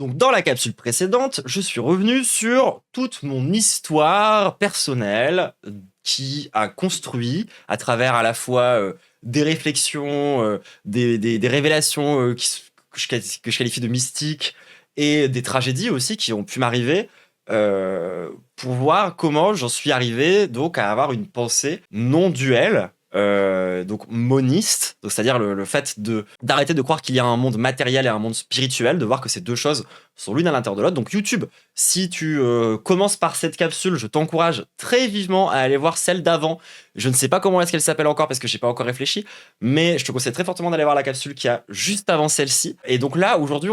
Donc, dans la capsule précédente, je suis revenu sur toute mon histoire personnelle qui a construit à travers à la fois des réflexions, des révélations que je qualifie de mystiques et des tragédies aussi qui ont pu m'arriver pour voir comment j'en suis arrivé donc à avoir une pensée non duelle. Donc moniste, donc c'est-à-dire le fait d'arrêter de croire qu'il y a un monde matériel et un monde spirituel, de voir que ces deux choses sont l'une à l'intérieur de l'autre. Donc YouTube, si tu commences par cette capsule, je t'encourage très vivement à aller voir celle d'avant. Je ne sais pas comment est-ce qu'elle s'appelle encore parce que j'ai pas encore réfléchi, mais je te conseille très fortement d'aller voir la capsule qui a juste avant celle-ci. Et donc là, aujourd'hui,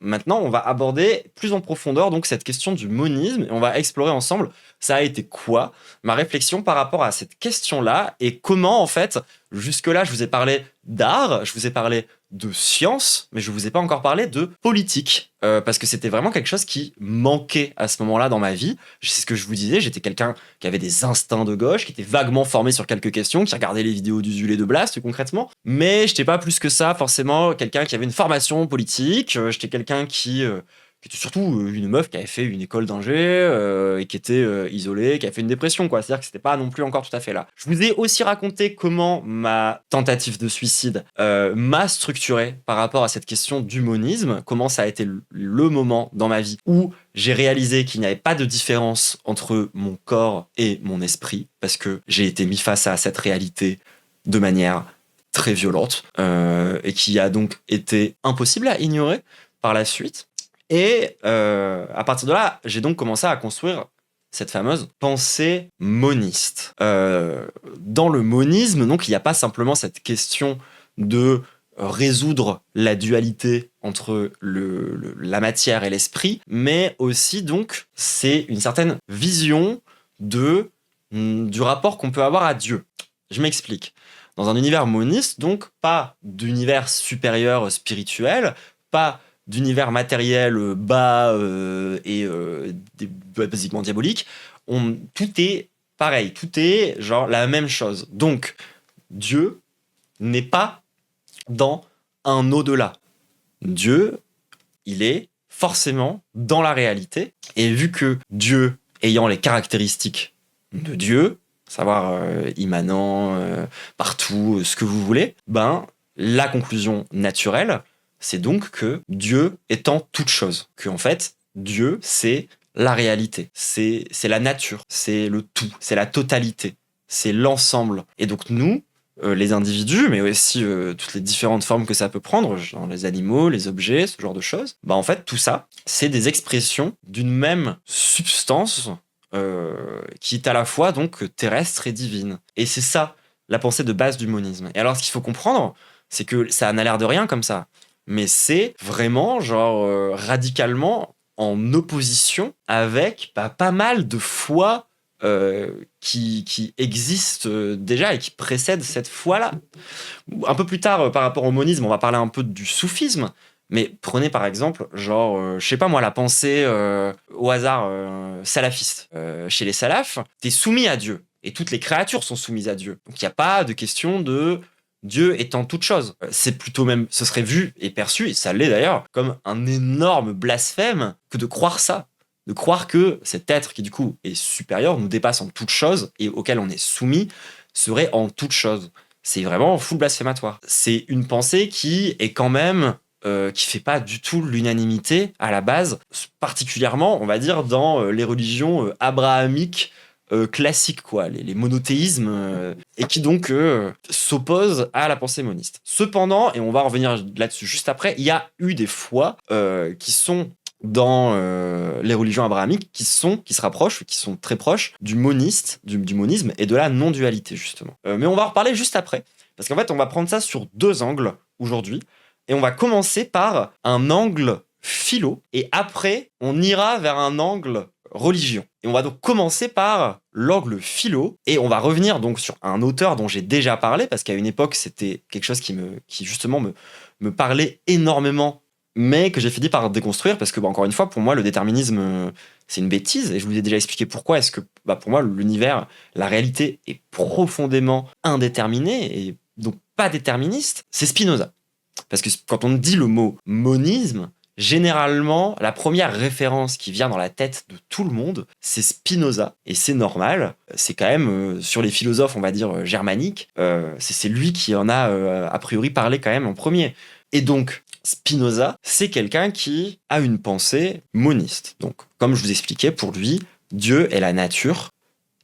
maintenant, on va aborder plus en profondeur donc cette question du monisme et on va explorer ensemble ça a été quoi ma réflexion par rapport à cette question-là et comment en fait, jusque-là, je vous ai parlé d'art, je vous ai parlé de science, mais je vous ai pas encore parlé de politique, parce que c'était vraiment quelque chose qui manquait à ce moment-là dans ma vie. C'est ce que je vous disais, j'étais quelqu'un qui avait des instincts de gauche, qui était vaguement formé sur quelques questions, qui regardait les vidéos d'Usul et de Blast concrètement, mais j'étais pas plus que ça forcément quelqu'un qui avait une formation politique, j'étais quelqu'un qui était surtout une meuf qui avait fait une école d'ingé et qui était isolée, qui a fait une dépression, quoi. C'est-à-dire que c'était pas non plus encore tout à fait là. Je vous ai aussi raconté comment ma tentative de suicide m'a structuré par rapport à cette question du monisme, comment ça a été le moment dans ma vie où j'ai réalisé qu'il n'y avait pas de différence entre mon corps et mon esprit, parce que j'ai été mis face à cette réalité de manière très violente et qui a donc été impossible à ignorer par la suite. Et à partir de là, j'ai donc commencé à construire cette fameuse pensée moniste. Dans le monisme, donc, il n'y a pas simplement cette question de résoudre la dualité entre la matière et l'esprit, mais aussi donc c'est une certaine vision du rapport qu'on peut avoir à Dieu. Je m'explique. Dans un univers moniste, donc pas d'univers supérieur spirituel, pas d'univers matériel bas basiquement diabolique, tout est pareil, tout est genre la même chose. Donc, Dieu n'est pas dans un au-delà. Dieu, il est forcément dans la réalité. Et vu que Dieu, ayant les caractéristiques de Dieu, savoir immanent, partout, ce que vous voulez, la conclusion naturelle, c'est donc que Dieu est en toute chose. Que en fait, Dieu, c'est la réalité. C'est la nature. C'est le tout. C'est la totalité. C'est l'ensemble. Et donc nous, les individus, mais aussi toutes les différentes formes que ça peut prendre, genre les animaux, les objets, ce genre de choses, en fait, tout ça, c'est des expressions d'une même substance qui est à la fois donc terrestre et divine. Et c'est ça, la pensée de base du monisme. Et alors, ce qu'il faut comprendre, c'est que ça n'a l'air de rien comme ça. Mais c'est vraiment genre radicalement en opposition avec pas mal de foi qui existent déjà et qui précèdent cette foi-là. Un peu plus tard, par rapport au monisme, on va parler un peu du soufisme, mais prenez par exemple, genre, je sais pas moi, la pensée au hasard salafiste. Chez les salafs, t'es soumis à Dieu, et toutes les créatures sont soumises à Dieu. Donc il n'y a pas de question de Dieu étant toute chose. C'est plutôt même, ce serait vu et perçu, et ça l'est d'ailleurs, comme un énorme blasphème que de croire ça. De croire que cet être qui du coup est supérieur, nous dépasse en toute chose, et auquel on est soumis, serait en toute chose. C'est vraiment full blasphématoire. C'est une pensée qui est quand même qui fait pas du tout l'unanimité à la base, particulièrement, on va dire, dans les religions abrahamiques classiques, quoi, les monothéismes, et qui donc s'opposent à la pensée moniste. Cependant, et on va revenir là-dessus juste après, il y a eu des fois qui sont dans les religions abrahamiques qui se rapprochent, qui sont très proches du monisme et de la non-dualité, justement. Mais on va en reparler juste après, parce qu'en fait, on va prendre ça sur deux angles aujourd'hui, et on va commencer par un angle philo, et après, on ira vers un angle religion. Et on va donc commencer par l'angle philo, et on va revenir donc sur un auteur dont j'ai déjà parlé, parce qu'à une époque, c'était quelque chose qui justement me parlait énormément, mais que j'ai fini par déconstruire, parce que, encore une fois, pour moi, le déterminisme, c'est une bêtise, et je vous ai déjà expliqué pourquoi est-ce que, pour moi, l'univers, la réalité est profondément indéterminée, et donc pas déterministe. C'est Spinoza. Parce que quand on dit le mot monisme, généralement, la première référence qui vient dans la tête de tout le monde, c'est Spinoza. Et c'est normal. C'est quand même, sur les philosophes, on va dire, germaniques, c'est lui qui en a, a priori, parlé quand même en premier. Et donc, Spinoza, c'est quelqu'un qui a une pensée moniste. Donc, comme je vous expliquais, pour lui, Dieu et la nature,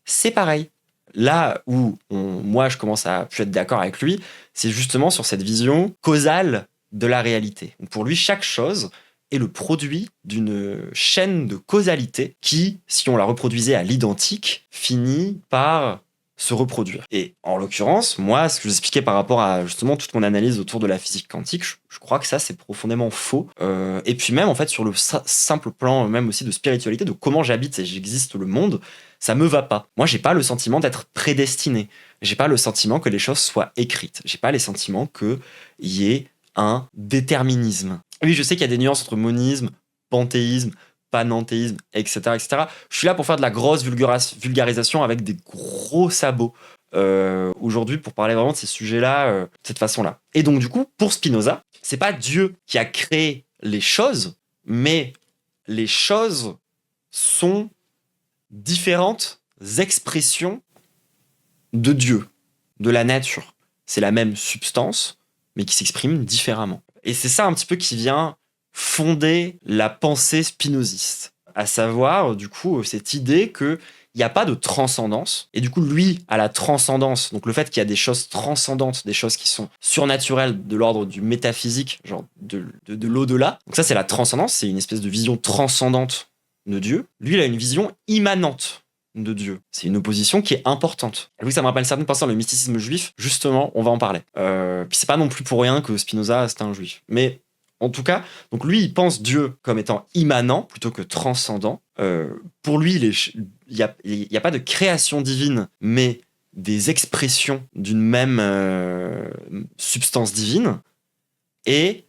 c'est pareil. Là où moi je commence à plus être d'accord avec lui, c'est justement sur cette vision causale de la réalité. Donc pour lui, chaque chose est le produit d'une chaîne de causalité qui, si on la reproduisait à l'identique, finit par se reproduire. Et en l'occurrence, moi, ce que j'expliquais par rapport à justement toute mon analyse autour de la physique quantique, je crois que ça, c'est profondément faux. Et puis même, en fait, sur le simple plan, même aussi de spiritualité, de comment j'habite et j'existe le monde, ça me va pas. Moi, j'ai pas le sentiment d'être prédestiné. J'ai pas le sentiment que les choses soient écrites. J'ai pas les sentiments qu'il y ait un déterminisme. Oui, je sais qu'il y a des nuances entre monisme, panthéisme, panenthéisme, etc., etc. Je suis là pour faire de la grosse vulgarisation avec des gros sabots aujourd'hui pour parler vraiment de ces sujets-là de cette façon-là. Et donc, du coup, pour Spinoza, c'est pas Dieu qui a créé les choses, mais les choses sont différentes expressions de Dieu, de la nature. C'est la même substance, mais qui s'exprime différemment. Et c'est ça un petit peu qui vient fonder la pensée spinoziste. À savoir, du coup, cette idée qu'il n'y a pas de transcendance. Et du coup, lui, à la transcendance, donc le fait qu'il y a des choses transcendantes, des choses qui sont surnaturelles, de l'ordre du métaphysique, genre de l'au-delà. Donc ça, c'est la transcendance, c'est une espèce de vision transcendante de Dieu. Lui, il a une vision immanente de Dieu. C'est une opposition qui est importante. Et oui, ça me rappelle certaines personnes, le mysticisme juif, justement, on va en parler. Puis c'est pas non plus pour rien que Spinoza, c'était un juif. Mais en tout cas, donc lui, il pense Dieu comme étant immanent plutôt que transcendant. Pour lui, il y a pas de création divine, mais des expressions d'une même substance divine. Et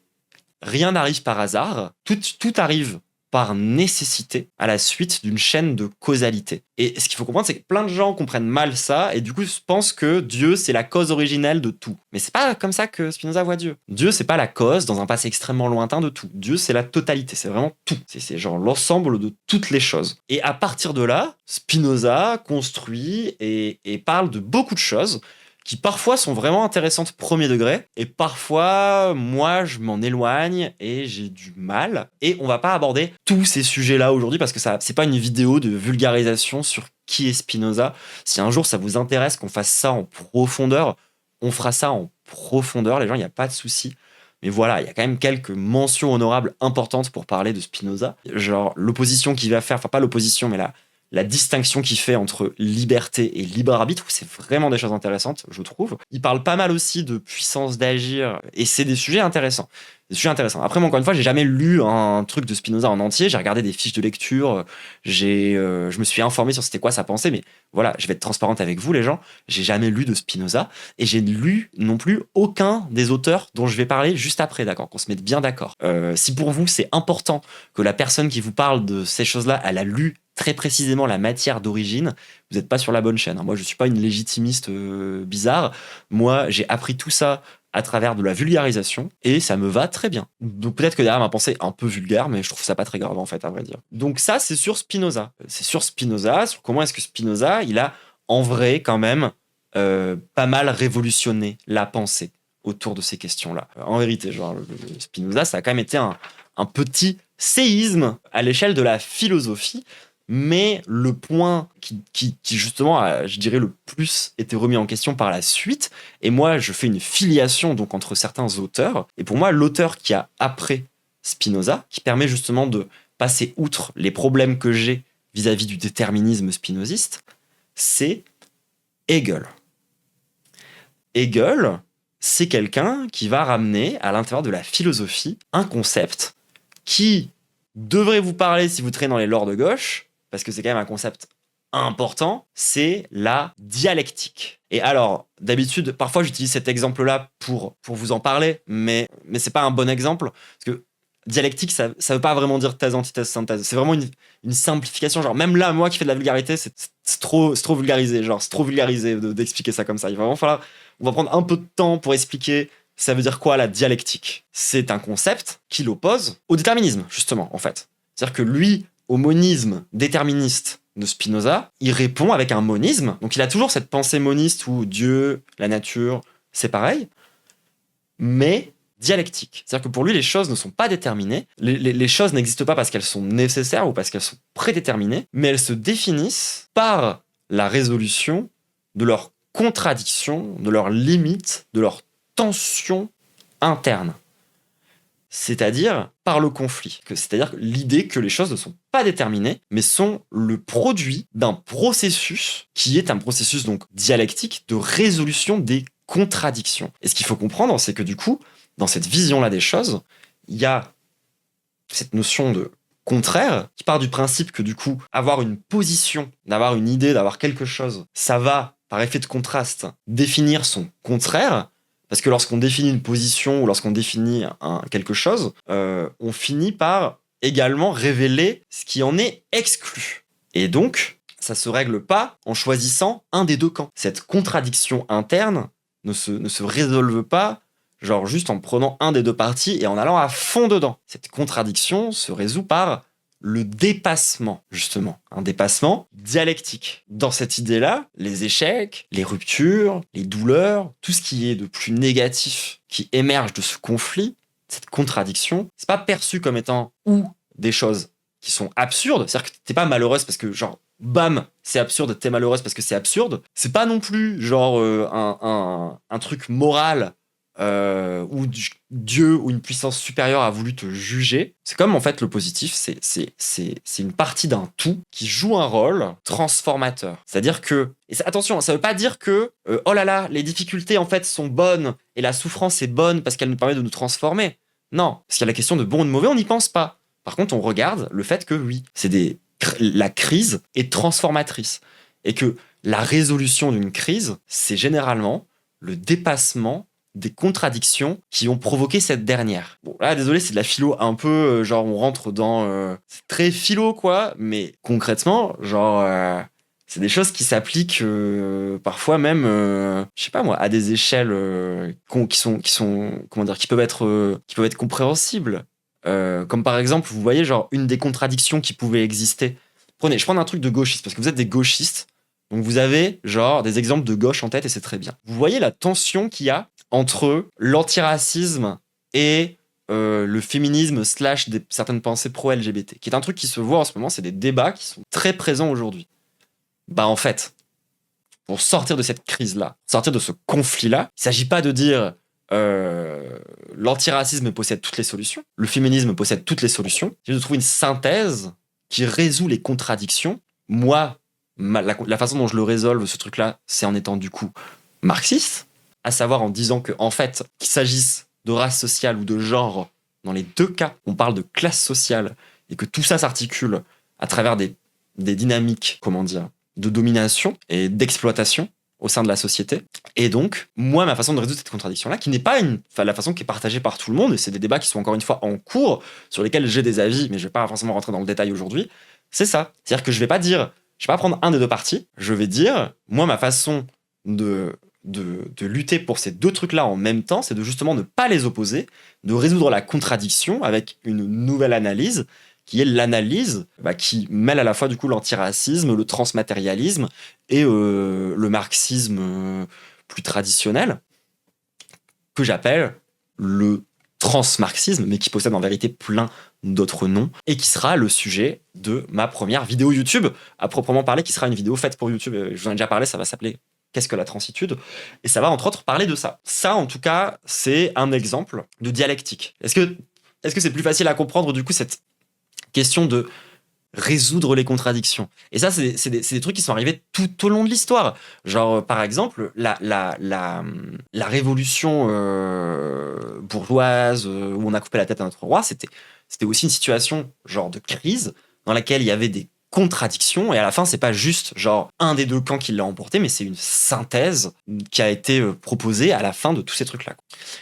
rien n'arrive par hasard. Tout arrive par nécessité à la suite d'une chaîne de causalité. Et ce qu'il faut comprendre, c'est que plein de gens comprennent mal ça et du coup pensent que Dieu, c'est la cause originelle de tout. Mais c'est pas comme ça que Spinoza voit Dieu. Dieu, c'est pas la cause dans un passé extrêmement lointain de tout. Dieu, c'est la totalité, c'est vraiment tout. C'est genre l'ensemble de toutes les choses. Et à partir de là, Spinoza construit et parle de beaucoup de choses qui parfois sont vraiment intéressantes premier degré, et parfois, moi, je m'en éloigne et j'ai du mal. Et on va pas aborder tous ces sujets-là aujourd'hui, parce que ça, c'est pas une vidéo de vulgarisation sur qui est Spinoza. Si un jour ça vous intéresse qu'on fasse ça en profondeur, on fera ça en profondeur, les gens, il n'y a pas de souci. Mais voilà, il y a quand même quelques mentions honorables importantes pour parler de Spinoza. Genre l'opposition qu'il va faire, enfin pas l'opposition, mais la distinction qu'il fait entre liberté et libre arbitre, c'est vraiment des choses intéressantes, je trouve. Il parle pas mal aussi de puissance d'agir, et c'est des sujets intéressants. Des sujets intéressants. Après, moi, encore une fois, j'ai jamais lu un truc de Spinoza en entier. J'ai regardé des fiches de lecture, je me suis informé sur c'était quoi sa pensée, mais voilà, je vais être transparente avec vous, les gens. J'ai jamais lu de Spinoza, et j'ai lu non plus aucun des auteurs dont je vais parler juste après, d'accord, qu'on se mette bien d'accord. Si pour vous, c'est important que la personne qui vous parle de ces choses-là, elle a lu très précisément la matière d'origine, vous n'êtes pas sur la bonne chaîne. Moi, je ne suis pas une légitimiste bizarre. Moi, j'ai appris tout ça à travers de la vulgarisation et ça me va très bien. Donc peut-être que derrière ma pensée est un peu vulgaire, mais je trouve ça pas très grave en fait, à vrai dire. Donc ça, c'est sur Spinoza. C'est sur Spinoza, sur comment est-ce que Spinoza, il a en vrai quand même pas mal révolutionné la pensée autour de ces questions-là. En vérité, genre, Spinoza, ça a quand même été un petit séisme à l'échelle de la philosophie. Mais le point qui justement, je dirais, le plus été remis en question par la suite, et moi, je fais une filiation donc entre certains auteurs, et pour moi, l'auteur qui a après Spinoza, qui permet justement de passer outre les problèmes que j'ai vis-à-vis du déterminisme spinoziste, c'est Hegel. Hegel, c'est quelqu'un qui va ramener à l'intérieur de la philosophie un concept qui devrait vous parler si vous traînez dans les lores de gauche, parce que c'est quand même un concept important, c'est la dialectique. Et alors, d'habitude, parfois j'utilise cet exemple-là pour vous en parler, mais c'est pas un bon exemple, parce que dialectique, ça veut pas vraiment dire thèse, antithèse, synthèse. C'est vraiment une simplification. Genre, même là, moi qui fais de la vulgarité, c'est trop vulgarisé. Genre, c'est trop vulgarisé d'expliquer ça comme ça. Il va vraiment falloir, on va prendre un peu de temps pour expliquer ça veut dire quoi la dialectique? C'est un concept qui l'oppose au déterminisme, justement, en fait. C'est-à-dire que lui, au monisme déterministe de Spinoza, il répond avec un monisme. Donc il a toujours cette pensée moniste où Dieu, la nature, c'est pareil, mais dialectique. C'est-à-dire que pour lui, les choses ne sont pas déterminées, les choses n'existent pas parce qu'elles sont nécessaires ou parce qu'elles sont prédéterminées, mais elles se définissent par la résolution de leurs contradictions, de leurs limites, de leurs tensions internes. C'est-à-dire par le conflit. C'est-à-dire l'idée que les choses ne sont pas déterminées, mais sont le produit d'un processus qui est un processus donc dialectique de résolution des contradictions. Et ce qu'il faut comprendre, c'est que du coup, dans cette vision-là des choses, il y a cette notion de contraire qui part du principe que du coup, avoir une position, d'avoir une idée, d'avoir quelque chose, ça va, par effet de contraste, définir son contraire. Parce que lorsqu'on définit une position ou lorsqu'on définit quelque chose, on finit par également révéler ce qui en est exclu. Et donc, ça se règle pas en choisissant un des deux camps. Cette contradiction interne ne se résolve pas genre juste en prenant un des deux partis et en allant à fond dedans. Cette contradiction se résout par le dépassement, justement. Un dépassement dialectique. Dans cette idée-là, les échecs, les ruptures, les douleurs, tout ce qui est de plus négatif qui émerge de ce conflit, cette contradiction, c'est pas perçu comme étant ou des choses qui sont absurdes. C'est-à-dire que t'es pas malheureuse parce que, genre, bam, c'est absurde, t'es malheureuse parce que c'est absurde. C'est pas non plus, genre, un truc moral où Dieu ou une puissance supérieure a voulu te juger. C'est comme en fait le positif, c'est une partie d'un tout qui joue un rôle transformateur. C'est-à-dire que, attention, ça veut pas dire que oh là là, les difficultés en fait sont bonnes et la souffrance est bonne parce qu'elle nous permet de nous transformer. Non, parce qu'il y a la question de bon ou de mauvais, on n'y pense pas. Par contre, on regarde le fait que oui, la crise est transformatrice et que la résolution d'une crise, c'est généralement le dépassement des contradictions qui ont provoqué cette dernière. Bon, là, désolé, c'est de la philo un peu, genre, on rentre dans... c'est très philo, quoi, mais concrètement, genre, c'est des choses qui s'appliquent parfois même, je sais pas moi, à des échelles qui sont, comment dire, qui peuvent être compréhensibles. Comme par exemple, vous voyez, genre, une des contradictions qui pouvait exister. Je prends un truc de gauchiste, parce que vous êtes des gauchistes, donc vous avez, genre, des exemples de gauche en tête, et c'est très bien. Vous voyez la tension qu'il y a entre l'antiracisme et le féminisme / certaines pensées pro-LGBT, qui est un truc qui se voit en ce moment, c'est des débats qui sont très présents aujourd'hui. Bah en fait, pour sortir de cette crise-là, sortir de ce conflit-là, il ne s'agit pas de dire l'antiracisme possède toutes les solutions, le féminisme possède toutes les solutions, c'est de trouver une synthèse qui résout les contradictions. Moi, la façon dont je le résolve, ce truc-là, c'est en étant du coup marxiste, à savoir en disant que, en fait, qu'il s'agisse de race sociale ou de genre, dans les deux cas, on parle de classe sociale et que tout ça s'articule à travers des dynamiques, comment dire, de domination et d'exploitation au sein de la société. Et donc, moi, ma façon de résoudre cette contradiction-là, qui n'est pas la façon qui est partagée par tout le monde, et c'est des débats qui sont encore une fois en cours, sur lesquels j'ai des avis, mais je vais pas forcément rentrer dans le détail aujourd'hui, c'est ça. C'est-à-dire que je vais pas prendre un des deux partis, je vais dire, moi, ma façon de lutter pour ces deux trucs-là en même temps, c'est de justement ne pas les opposer, de résoudre la contradiction avec une nouvelle analyse, qui est l'analyse qui mêle à la fois du coup l'antiracisme, le transmatérialisme et le marxisme plus traditionnel, que j'appelle le transmarxisme, mais qui possède en vérité plein d'autres noms, et qui sera le sujet de ma première vidéo YouTube, à proprement parler, qui sera une vidéo faite pour YouTube. Je vous en ai déjà parlé, ça va s'appeler Qu'est-ce que la transitude ? Et ça va entre autres parler de ça. Ça, en tout cas, c'est un exemple de dialectique. Est-ce que c'est plus facile à comprendre, du coup, cette question de résoudre les contradictions ? Et ça, c'est des trucs qui sont arrivés tout au long de l'histoire. Genre, par exemple, la révolution bourgeoise où on a coupé la tête à notre roi, c'était aussi une situation genre de crise dans laquelle il y avait des contradictions, et à la fin c'est pas juste genre un des deux camps qui l'a emporté, mais c'est une synthèse qui a été proposée à la fin de tous ces trucs là.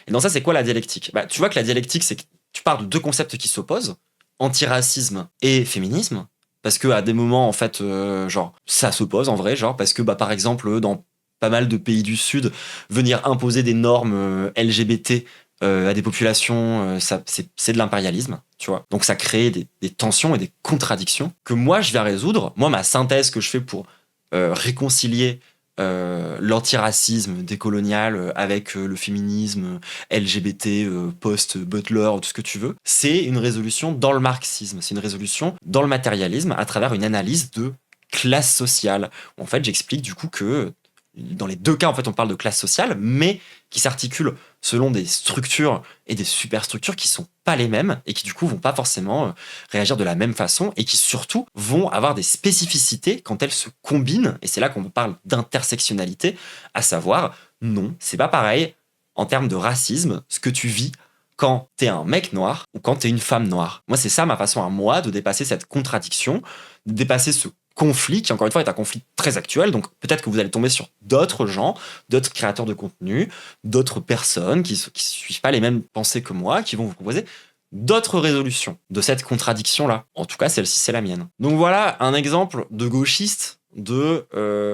Et dans ça, c'est quoi la dialectique ? Tu vois que la dialectique, c'est que tu pars de deux concepts qui s'opposent, antiracisme et féminisme, parce que à des moments en fait genre ça s'oppose en vrai, genre parce que par exemple dans pas mal de pays du Sud, venir imposer des normes LGBT à des populations, c'est de l'impérialisme, tu vois. Donc ça crée des tensions et des contradictions que moi je viens résoudre. Moi, ma synthèse que je fais pour réconcilier l'antiracisme décolonial avec le féminisme LGBT, post-Butler, tout ce que tu veux, c'est une résolution dans le marxisme, c'est une résolution dans le matérialisme à travers une analyse de classe sociale. En fait, j'explique du coup que dans les deux cas, en fait, on parle de classe sociale, mais qui s'articulent selon des structures et des superstructures qui sont pas les mêmes et qui du coup vont pas forcément réagir de la même façon et qui surtout vont avoir des spécificités quand elles se combinent. Et c'est là qu'on parle d'intersectionnalité, à savoir, non, c'est pas pareil en termes de racisme, ce que tu vis quand t'es un mec noir ou quand t'es une femme noire. Moi, c'est ça ma façon à moi de dépasser cette contradiction, de dépasser ce conflit qui, encore une fois, est un conflit très actuel. Donc, peut-être que vous allez tomber sur d'autres gens, d'autres créateurs de contenu, d'autres personnes qui suivent pas les mêmes pensées que moi, qui vont vous proposer d'autres résolutions de cette contradiction-là. En tout cas, celle-ci, c'est la mienne. Donc voilà un exemple de gauchiste de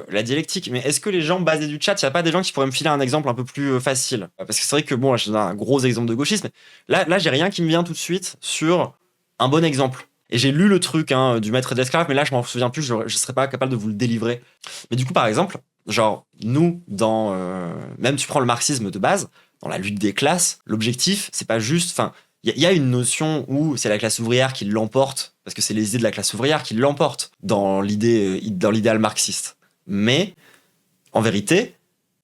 la dialectique. Mais est-ce que les gens basés du chat, il n'y a pas des gens qui pourraient me filer un exemple un peu plus facile? Parce que c'est vrai que, bon, je donne un gros exemple de gauchisme, mais là j'ai rien qui me vient tout de suite sur un bon exemple. Et j'ai lu le truc du maître d'esclave, mais là, je m'en souviens plus, je serais pas capable de vous le délivrer. Mais du coup, par exemple, genre, nous, dans... même tu prends le marxisme de base, dans la lutte des classes, l'objectif, c'est pas juste... Enfin, il y a une notion où c'est la classe ouvrière qui l'emporte, parce que c'est les idées de la classe ouvrière qui l'emportent dans l'idéal marxiste. Mais, en vérité,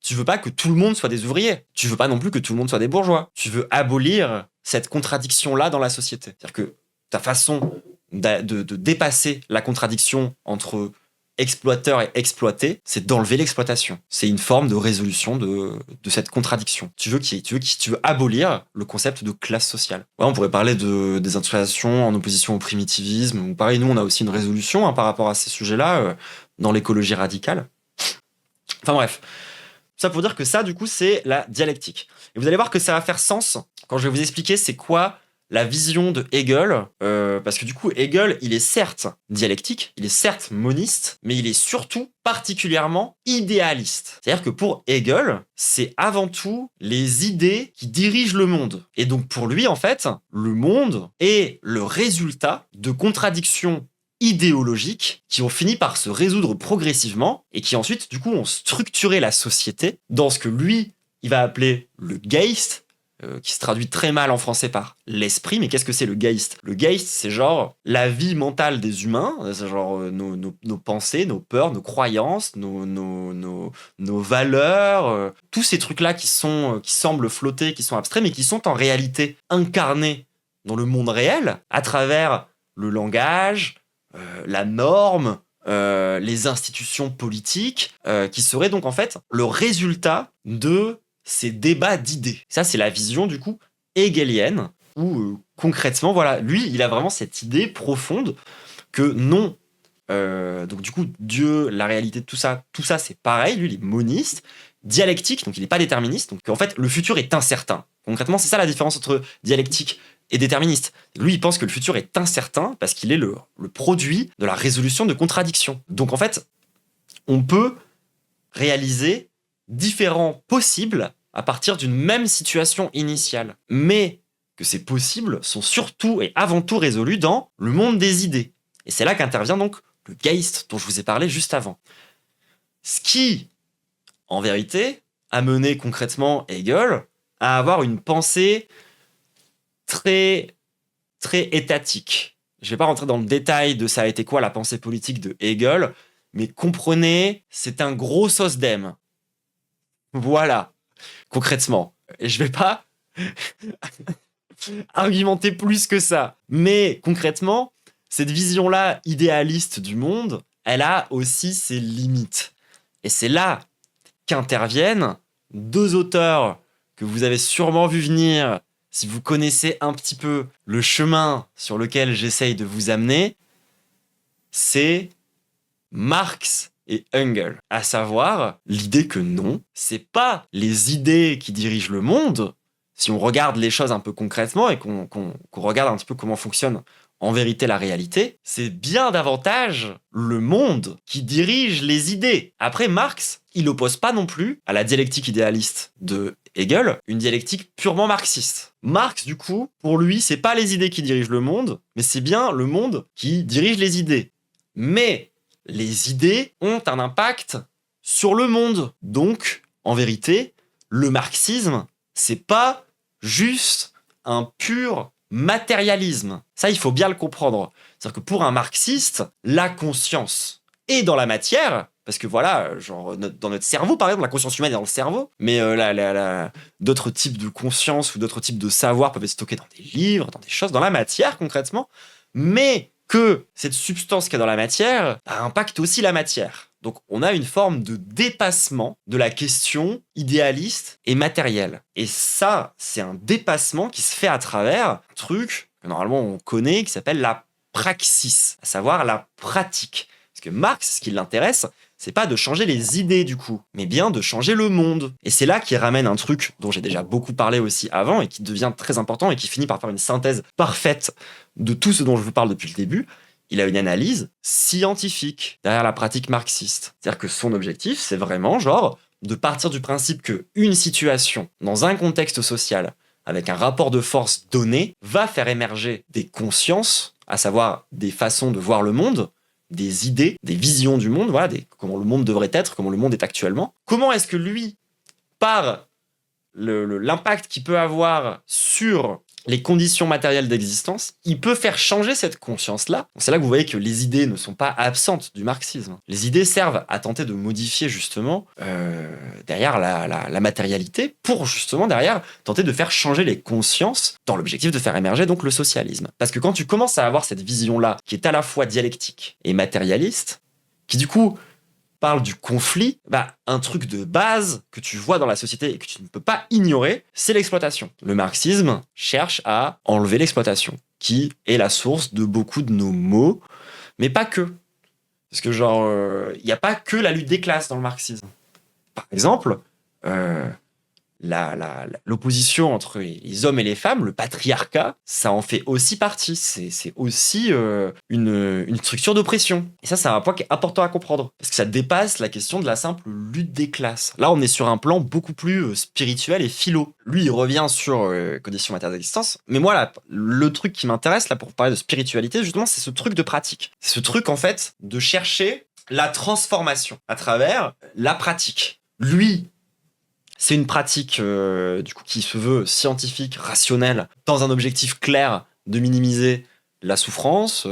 tu veux pas que tout le monde soit des ouvriers. Tu veux pas non plus que tout le monde soit des bourgeois. Tu veux abolir cette contradiction-là dans la société. C'est-à-dire que ta façon de dépasser la contradiction entre exploiteur et exploité, c'est d'enlever l'exploitation. C'est une forme de résolution de cette contradiction. Tu veux abolir le concept de classe sociale. Ouais, on pourrait parler des industrialisations en opposition au primitivisme. Ou pareil, nous, on a aussi une résolution par rapport à ces sujets-là dans l'écologie radicale. Enfin bref. Ça pour dire que ça, du coup, c'est la dialectique. Et vous allez voir que ça va faire sens quand je vais vous expliquer c'est quoi la vision de Hegel, parce que du coup, Hegel, il est certes dialectique, il est certes moniste, mais il est surtout particulièrement idéaliste. C'est-à-dire que pour Hegel, c'est avant tout les idées qui dirigent le monde. Et donc pour lui, en fait, le monde est le résultat de contradictions idéologiques qui ont fini par se résoudre progressivement et qui ensuite, du coup, ont structuré la société dans ce que lui, il va appeler le Geist, qui se traduit très mal en français par l'esprit. Mais qu'est-ce que c'est le Geist? Le Geist, c'est genre la vie mentale des humains, c'est genre nos pensées, nos peurs, nos croyances, nos valeurs, tous ces trucs-là qui semblent flotter, qui sont abstraits, mais qui sont en réalité incarnés dans le monde réel à travers le langage, la norme, les institutions politiques, qui seraient donc en fait le résultat de ces débats d'idées. Ça, c'est la vision du coup hegelienne, où concrètement, voilà, lui, il a vraiment cette idée profonde que non, donc du coup, Dieu, la réalité de tout ça, c'est pareil. Lui, il est moniste, dialectique, donc il n'est pas déterministe. Donc en fait, le futur est incertain. Concrètement, c'est ça la différence entre dialectique et déterministe. Lui, il pense que le futur est incertain parce qu'il est le produit de la résolution de contradictions. Donc en fait, on peut réaliser différents possibles à partir d'une même situation initiale. Mais que ces possibles sont surtout et avant tout résolus dans le monde des idées. Et c'est là qu'intervient donc le Geist dont je vous ai parlé juste avant. Ce qui, en vérité, a mené concrètement Hegel à avoir une pensée très, très étatique. Je ne vais pas rentrer dans le détail de ça a été quoi la pensée politique de Hegel, mais comprenez, c'est un gros SOSDEM. Voilà, concrètement. Et je ne vais pas argumenter plus que ça. Mais concrètement, cette vision-là idéaliste du monde, elle a aussi ses limites. Et c'est là qu'interviennent deux auteurs que vous avez sûrement vu venir si vous connaissez un petit peu le chemin sur lequel j'essaye de vous amener. C'est Marx et Engels, à savoir l'idée que non, c'est pas les idées qui dirigent le monde. Si on regarde les choses un peu concrètement et qu'on regarde un petit peu comment fonctionne en vérité, la réalité, c'est bien davantage le monde qui dirige les idées. Après, Marx, il oppose pas non plus à la dialectique idéaliste de Hegel une dialectique purement marxiste. Marx, du coup, pour lui, c'est pas les idées qui dirigent le monde, mais c'est bien le monde qui dirige les idées. Mais les idées ont un impact sur le monde. Donc, en vérité, le marxisme, c'est pas juste un pur matérialisme. Ça, il faut bien le comprendre. C'est-à-dire que pour un marxiste, la conscience est dans la matière, parce que voilà, genre dans notre cerveau, par exemple, la conscience humaine est dans le cerveau, mais d'autres types de conscience ou d'autres types de savoir peuvent être stockés dans des livres, dans des choses, dans la matière concrètement, mais que cette substance qui est dans la matière impacte aussi la matière. Donc on a une forme de dépassement de la question idéaliste et matérielle. Et ça, c'est un dépassement qui se fait à travers un truc que normalement on connaît, qui s'appelle la praxis, à savoir la pratique. Parce que Marx, ce qui l'intéresse, c'est pas de changer les idées du coup, mais bien de changer le monde. Et c'est là qu'il ramène un truc dont j'ai déjà beaucoup parlé aussi avant et qui devient très important et qui finit par faire une synthèse parfaite de tout ce dont je vous parle depuis le début. Il a une analyse scientifique derrière la pratique marxiste. C'est-à-dire que son objectif, c'est vraiment genre de partir du principe que une situation dans un contexte social avec un rapport de force donné va faire émerger des consciences, à savoir des façons de voir le monde, des idées, des visions du monde, voilà, comment le monde devrait être, comment le monde est actuellement. Comment est-ce que lui, par l'impact qu'il peut avoir sur les conditions matérielles d'existence, il peut faire changer cette conscience-là. C'est là que vous voyez que les idées ne sont pas absentes du marxisme. Les idées servent à tenter de modifier justement derrière la matérialité pour justement derrière tenter de faire changer les consciences dans l'objectif de faire émerger donc le socialisme. Parce que quand tu commences à avoir cette vision-là qui est à la fois dialectique et matérialiste, qui du coup parle du conflit, un truc de base que tu vois dans la société et que tu ne peux pas ignorer, c'est l'exploitation. Le marxisme cherche à enlever l'exploitation, qui est la source de beaucoup de nos maux, mais pas que. Parce que genre, il n'y a pas que la lutte des classes dans le marxisme. Par exemple, l'opposition entre les hommes et les femmes, le patriarcat, ça en fait aussi partie. C'est aussi une structure d'oppression. Et ça, c'est un point qui est important à comprendre. Parce que ça dépasse la question de la simple lutte des classes. Là, on est sur un plan beaucoup plus spirituel et philo. Lui, il revient sur conditions matérielles d'existence. Mais moi, là, le truc qui m'intéresse, là, pour parler de spiritualité, justement, c'est ce truc de pratique. C'est ce truc, en fait, de chercher la transformation à travers la pratique. Lui, c'est une pratique du coup qui se veut scientifique, rationnelle, dans un objectif clair de minimiser la souffrance,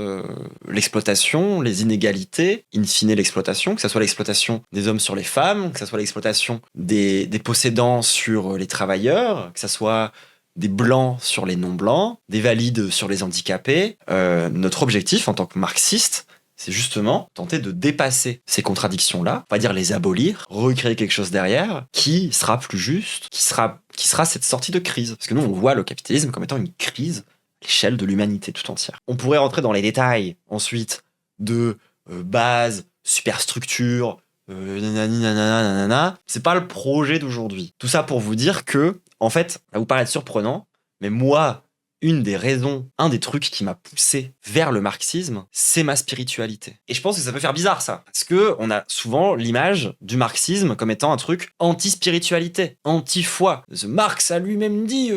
l'exploitation, les inégalités, in fine l'exploitation, que ce soit l'exploitation des hommes sur les femmes, que ce soit l'exploitation des possédants sur les travailleurs, que ce soit des blancs sur les non-blancs, des valides sur les handicapés. Notre objectif en tant que marxiste, c'est justement tenter de dépasser ces contradictions-là, on va dire les abolir, recréer quelque chose derrière qui sera plus juste, qui sera cette sortie de crise. Parce que nous, on voit le capitalisme comme étant une crise à l'échelle de l'humanité tout entière. On pourrait rentrer dans les détails ensuite de base, superstructure, nanana. C'est pas le projet d'aujourd'hui. Tout ça pour vous dire que, en fait, ça va vous paraître surprenant, mais moi, une des raisons, un des trucs qui m'a poussé vers le marxisme, c'est ma spiritualité. Et je pense que ça peut faire bizarre, ça. Parce que on a souvent l'image du marxisme comme étant un truc anti-spiritualité, anti-foi. Marx a lui-même dit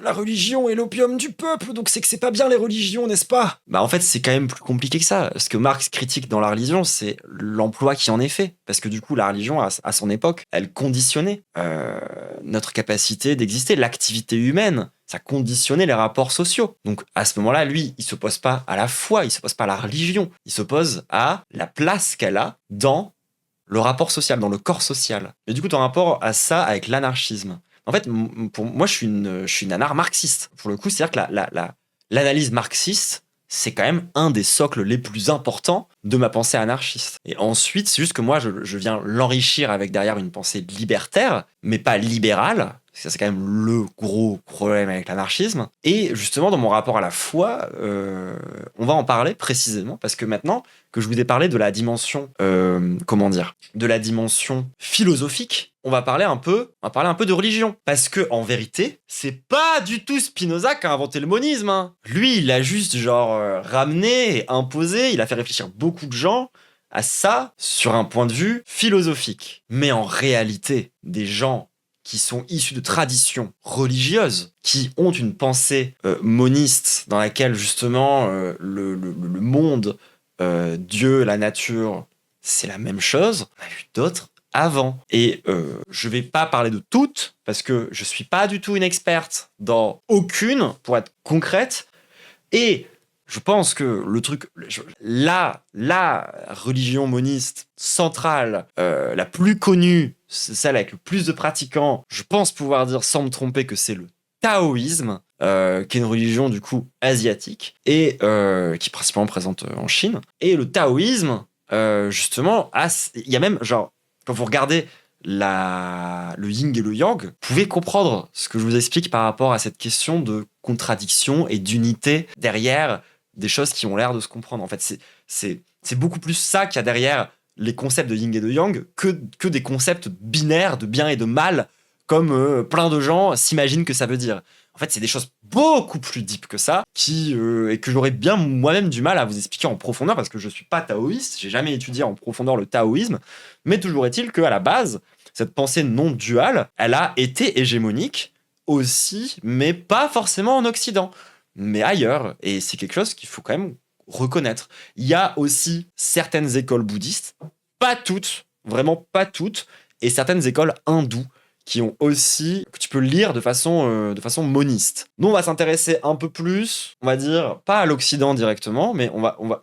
la religion est l'opium du peuple, donc c'est que c'est pas bien les religions, n'est-ce pas? En fait, c'est quand même plus compliqué que ça. Ce que Marx critique dans la religion, c'est l'emploi qui en est fait. Parce que du coup, la religion, à son époque, elle conditionnait notre capacité d'exister, l'activité humaine. Ça conditionnait les rapports sociaux. Donc, à ce moment-là, lui, il s'oppose pas à la foi, il s'oppose pas à la religion. Il s'oppose à la place qu'elle a dans le rapport social, dans le corps social. Et du coup, ton rapport à ça avec l'anarchisme. En fait, pour moi, je suis une anar marxiste. Pour le coup, c'est-à-dire que l'analyse marxiste, c'est quand même un des socles les plus importants de ma pensée anarchiste. Et ensuite, c'est juste que moi, je viens l'enrichir avec derrière une pensée libertaire, mais pas libérale. Ça, c'est quand même le gros problème avec l'anarchisme. Et justement, dans mon rapport à la foi, on va en parler précisément parce que maintenant que je vous ai parlé de la dimension, de la dimension philosophique, on va parler un peu de religion. Parce que en vérité, c'est pas du tout Spinoza qui a inventé le monisme, hein. Lui, il a juste ramené et imposé, il a fait réfléchir beaucoup de gens à ça sur un point de vue philosophique. Mais en réalité, des gens qui sont issus de traditions religieuses, qui ont une pensée moniste dans laquelle justement le monde, Dieu, la nature, c'est la même chose. On a vu d'autres avant. Et je vais pas parler de toutes, parce que je suis pas du tout une experte dans aucune, pour être concrète. Et je pense que la religion moniste centrale, la plus connue, c'est celle avec le plus de pratiquants, je pense pouvoir dire sans me tromper que c'est le taoïsme, qui est une religion du coup asiatique, et qui est principalement présente en Chine. Et le taoïsme, justement, il y a même, quand vous regardez le yin et le yang, vous pouvez comprendre ce que je vous explique par rapport à cette question de contradiction et d'unité derrière des choses qui ont l'air de se comprendre. En fait, c'est beaucoup plus ça qu'il y a derrière les concepts de yin et de yang que des concepts binaires de bien et de mal, comme plein de gens s'imaginent que ça veut dire. En fait, c'est des choses beaucoup plus deep que ça, et que j'aurais bien moi-même du mal à vous expliquer en profondeur, parce que je suis pas taoïste, j'ai jamais étudié en profondeur le taoïsme, mais toujours est-il qu'à la base, cette pensée non duale, elle a été hégémonique aussi, mais pas forcément en Occident, mais ailleurs, et c'est quelque chose qu'il faut quand même reconnaître. Il y a aussi certaines écoles bouddhistes, pas toutes, vraiment pas toutes, et certaines écoles hindoues, qui ont aussi, que tu peux lire de façon moniste. Nous, on va s'intéresser un peu plus, on va dire, pas à l'Occident directement, mais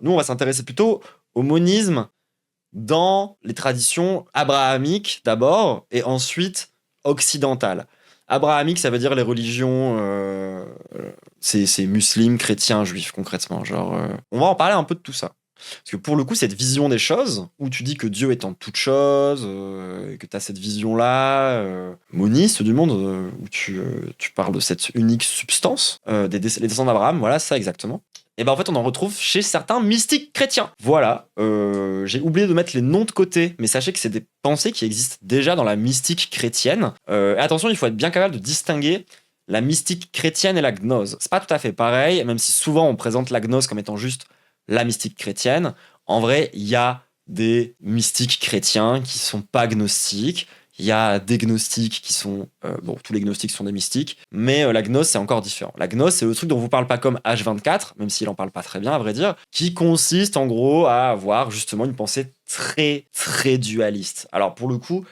nous, on va s'intéresser plutôt au monisme dans les traditions abrahamiques d'abord, et ensuite occidentales. Abrahamique, ça veut dire les religions, c'est musulmans, chrétiens, juifs, concrètement. On va en parler un peu de tout ça. Parce que pour le coup, cette vision des choses, où tu dis que Dieu est en toute chose, et que tu as cette vision-là, moniste du monde, où tu parles de cette unique substance, les descendants d'Abraham, voilà, ça exactement. Et ben en fait, on en retrouve chez certains mystiques chrétiens. Voilà, j'ai oublié de mettre les noms de côté, mais sachez que c'est des pensées qui existent déjà dans la mystique chrétienne. Et attention, il faut être bien capable de distinguer la mystique chrétienne et la gnose. C'est pas tout à fait pareil, même si souvent on présente la gnose comme étant juste la mystique chrétienne. En vrai, il y a des mystiques chrétiens qui sont pas gnostiques. Il y a des gnostiques qui sont... tous les gnostiques sont des mystiques, mais la gnose, c'est encore différent. La gnose, c'est le truc dont vous parle pas comme H24, même s'il en parle pas très bien, à vrai dire, qui consiste en gros à avoir justement une pensée très, très dualiste. Alors pour le coup,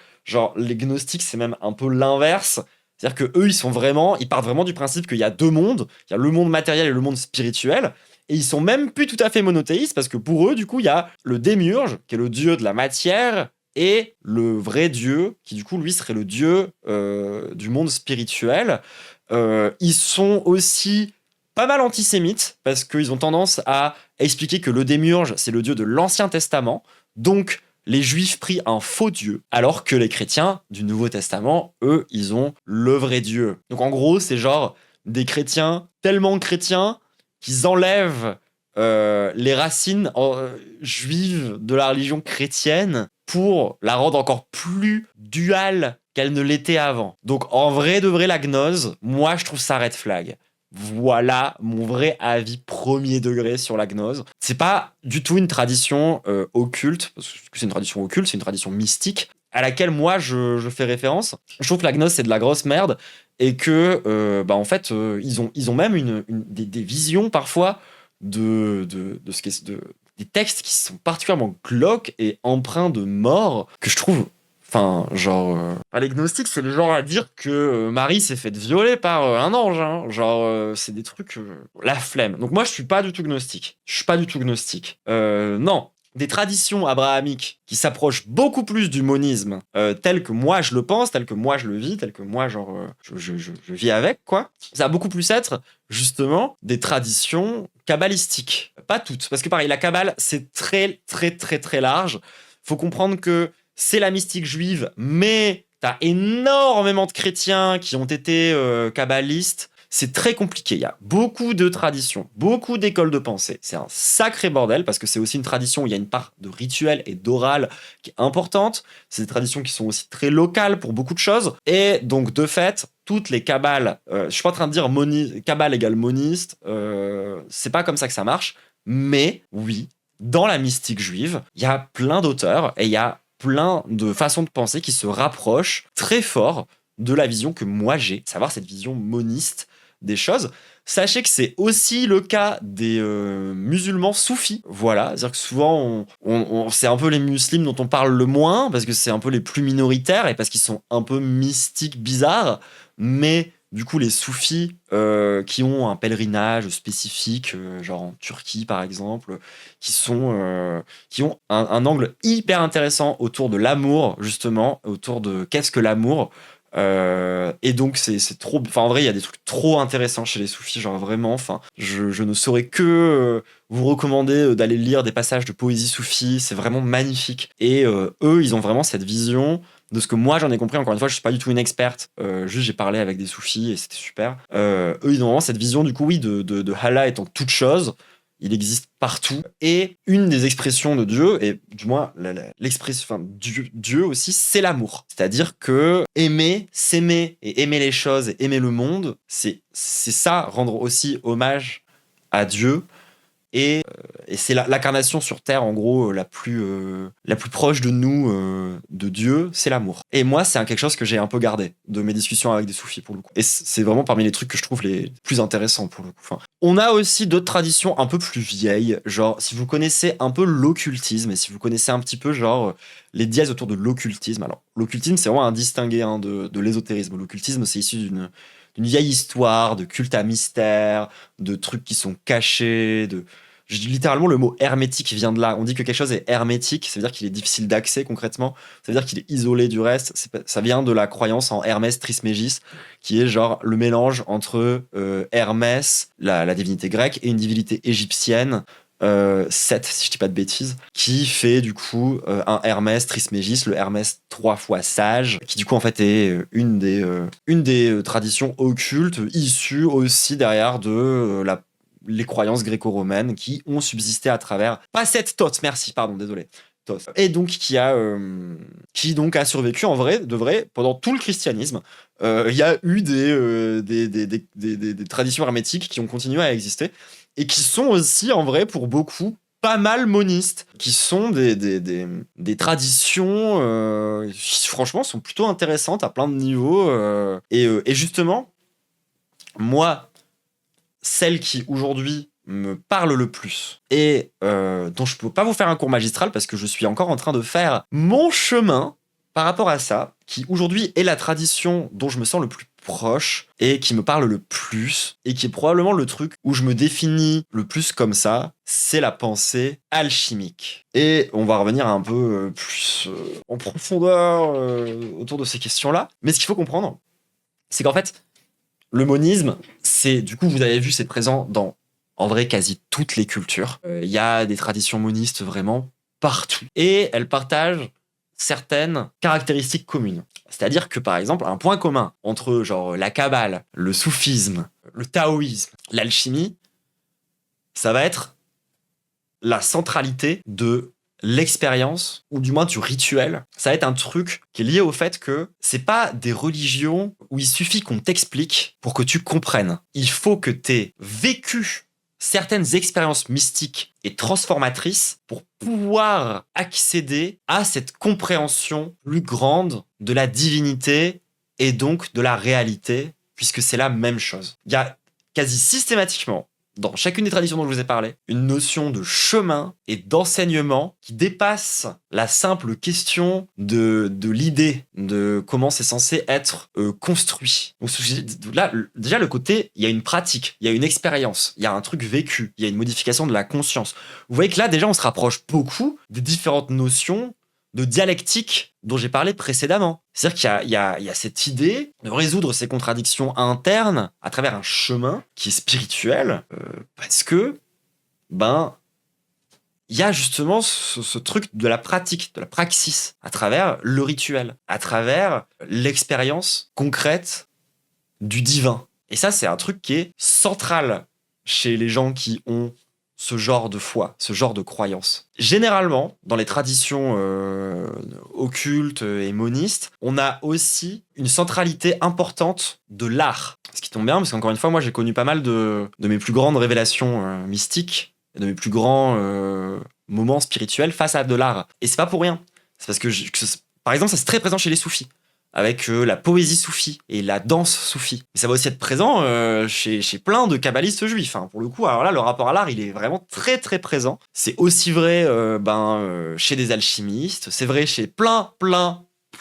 les gnostiques, c'est même un peu l'inverse. C'est-à-dire que eux, ils partent vraiment du principe qu'il y a deux mondes. Il y a le monde matériel et le monde spirituel. Et ils sont même plus tout à fait monothéistes, parce que pour eux, du coup, il y a le démiurge, qui est le dieu de la matière, et le vrai dieu, qui du coup, lui, serait le dieu du monde spirituel. Ils sont aussi pas mal antisémites, parce qu'ils ont tendance à expliquer que le démiurge, c'est le dieu de l'Ancien Testament, donc les Juifs prient un faux dieu, alors que les chrétiens du Nouveau Testament, eux, ils ont le vrai dieu. Donc en gros, c'est des chrétiens tellement chrétiens qu'ils enlèvent les racines juives de la religion chrétienne pour la rendre encore plus duale qu'elle ne l'était avant. Donc en vrai de vrai, la gnose, moi je trouve ça red flag. Voilà mon vrai avis premier degré sur la gnose. C'est pas du tout une tradition occulte, parce que c'est une tradition occulte, c'est une tradition mystique, à laquelle moi je fais référence. Je trouve que la gnose c'est de la grosse merde, et que en fait ils ont même des visions parfois de ce qui est des textes qui sont particulièrement glauques et empreints de mort, que je trouve, les gnostiques, c'est le genre à dire que Marie s'est faite violer par un ange, hein. C'est des trucs, la flemme. Donc moi je suis pas du tout gnostique, non. Des traditions abrahamiques qui s'approchent beaucoup plus du monisme, tel que moi je le pense, tel que moi je le vis, tel que moi je vis avec, quoi. Ça va beaucoup plus être justement des traditions kabbalistiques. Pas toutes, parce que pareil, la kabbale c'est très très très très large. Faut comprendre que c'est la mystique juive, mais t'as énormément de chrétiens qui ont été kabbalistes. C'est très compliqué. Il y a beaucoup de traditions, beaucoup d'écoles de pensée. C'est un sacré bordel parce que c'est aussi une tradition où il y a une part de rituel et d'oral qui est importante. C'est des traditions qui sont aussi très locales pour beaucoup de choses. Et donc, de fait, toutes les kabbales, je suis pas en train de dire kabbale égale moniste, c'est pas comme ça que ça marche. Mais oui, dans la mystique juive, il y a plein d'auteurs et il y a plein de façons de penser qui se rapprochent très fort de la vision que moi j'ai, savoir cette vision moniste des choses. Sachez que c'est aussi le cas des musulmans soufis. Voilà, c'est-à-dire que souvent, c'est un peu les musulmans dont on parle le moins, parce que c'est un peu les plus minoritaires et parce qu'ils sont un peu mystiques, bizarres. Mais du coup, les soufis qui ont un pèlerinage spécifique, genre en Turquie par exemple, qui ont un angle hyper intéressant autour de l'amour, justement, autour de qu'est-ce que l'amour. Et donc c'est trop, enfin en vrai il y a des trucs trop intéressants chez les soufis, genre vraiment, enfin je ne saurais que vous recommander d'aller lire des passages de poésie soufie, c'est vraiment magnifique. Et eux ils ont vraiment cette vision de ce que moi j'en ai compris. Encore une fois, je suis pas du tout une experte, juste j'ai parlé avec des soufis et c'était super. Eux ils ont vraiment cette vision du coup, oui, de Allah étant toute chose. Il existe partout. Et une des expressions de Dieu, et du moins l'expression, enfin, Dieu aussi, c'est l'amour. C'est-à-dire que aimer, s'aimer et aimer les choses et aimer le monde, c'est ça, rendre aussi hommage à Dieu. Et c'est l'incarnation sur Terre, en gros, la plus proche de nous, de Dieu, c'est l'amour. Et moi, c'est quelque chose que j'ai un peu gardé de mes discussions avec des soufis, pour le coup. Et c'est vraiment parmi les trucs que je trouve les plus intéressants, pour le coup. Enfin, on a aussi d'autres traditions un peu plus vieilles, genre, si vous connaissez un peu l'occultisme, et si vous connaissez un petit peu, genre, les dièses autour de l'occultisme. Alors, l'occultisme, c'est vraiment un distingué de l'ésotérisme. L'occultisme, c'est issu d'une vieille histoire de culte à mystère, de trucs qui sont cachés, littéralement, le mot hermétique vient de là. On dit que quelque chose est hermétique, ça veut dire qu'il est difficile d'accès concrètement, ça veut dire qu'il est isolé du reste. Ça vient de la croyance en Hermès Trismégis, qui est genre le mélange entre Hermès, la divinité grecque, et une divinité égyptienne, Seth, si je dis pas de bêtises, qui fait du coup un Hermès Trismégis, le Hermès 3 fois sage, qui du coup en fait est une des traditions occultes issues aussi derrière de les croyances gréco-romaines qui ont subsisté à travers pas cette Thoth, merci, pardon, désolé. Thoth. Et donc qui donc a survécu en vrai, de vrai, pendant tout le christianisme. Il y a eu des traditions hermétiques qui ont continué à exister et qui sont aussi en vrai pour beaucoup pas mal monistes, qui sont des traditions qui franchement sont plutôt intéressantes à plein de niveaux. Et justement, moi, celle qui aujourd'hui me parle le plus et dont je peux pas vous faire un cours magistral parce que je suis encore en train de faire mon chemin par rapport à ça, qui aujourd'hui est la tradition dont je me sens le plus proche et qui me parle le plus et qui est probablement le truc où je me définis le plus comme ça, c'est la pensée alchimique. Et on va revenir un peu plus en profondeur autour de ces questions-là. Mais ce qu'il faut comprendre, c'est qu'en fait, le monisme, c'est, du coup, vous avez vu, c'est présent dans, en vrai, quasi toutes les cultures. Il y a des traditions monistes vraiment partout. Et elles partagent certaines caractéristiques communes. C'est-à-dire que, par exemple, un point commun entre, genre, la kabbale, le soufisme, le taoïsme, l'alchimie, ça va être la centralité de l'expérience, ou du moins du rituel. Ça va être un truc qui est lié au fait que c'est pas des religions où il suffit qu'on t'explique pour que tu comprennes. Il faut que t'aies vécu certaines expériences mystiques et transformatrices pour pouvoir accéder à cette compréhension plus grande de la divinité et donc de la réalité, puisque c'est la même chose. Il y a quasi systématiquement dans chacune des traditions dont je vous ai parlé, une notion de chemin et d'enseignement qui dépasse la simple question de l'idée, de comment c'est censé être construit. Donc là, déjà, le côté, il y a une pratique, il y a une expérience, il y a un truc vécu, il y a une modification de la conscience. Vous voyez que là, déjà, on se rapproche beaucoup des différentes notions de dialectique dont j'ai parlé précédemment. C'est-à-dire qu'il y a cette idée de résoudre ces contradictions internes à travers un chemin qui est spirituel, parce que, il il y a justement ce truc de la pratique, de la praxis, à travers le rituel, à travers l'expérience concrète du divin. Et ça, c'est un truc qui est central chez les gens qui ont ce genre de foi, ce genre de croyance. Généralement, dans les traditions occultes et monistes, on a aussi une centralité importante de l'art. Ce qui tombe bien, parce qu'encore une fois, moi, j'ai connu pas mal de mes plus grandes révélations mystiques, de mes plus grands moments spirituels face à de l'art. Et c'est pas pour rien. C'est parce que, par exemple, ça c'est très présent chez les soufis, avec la poésie soufie et la danse soufie. Mais ça va aussi être présent chez plein de kabbalistes juifs. Hein. Pour le coup, alors là, le rapport à l'art, il est vraiment très très présent. C'est aussi vrai chez des alchimistes, c'est vrai chez plein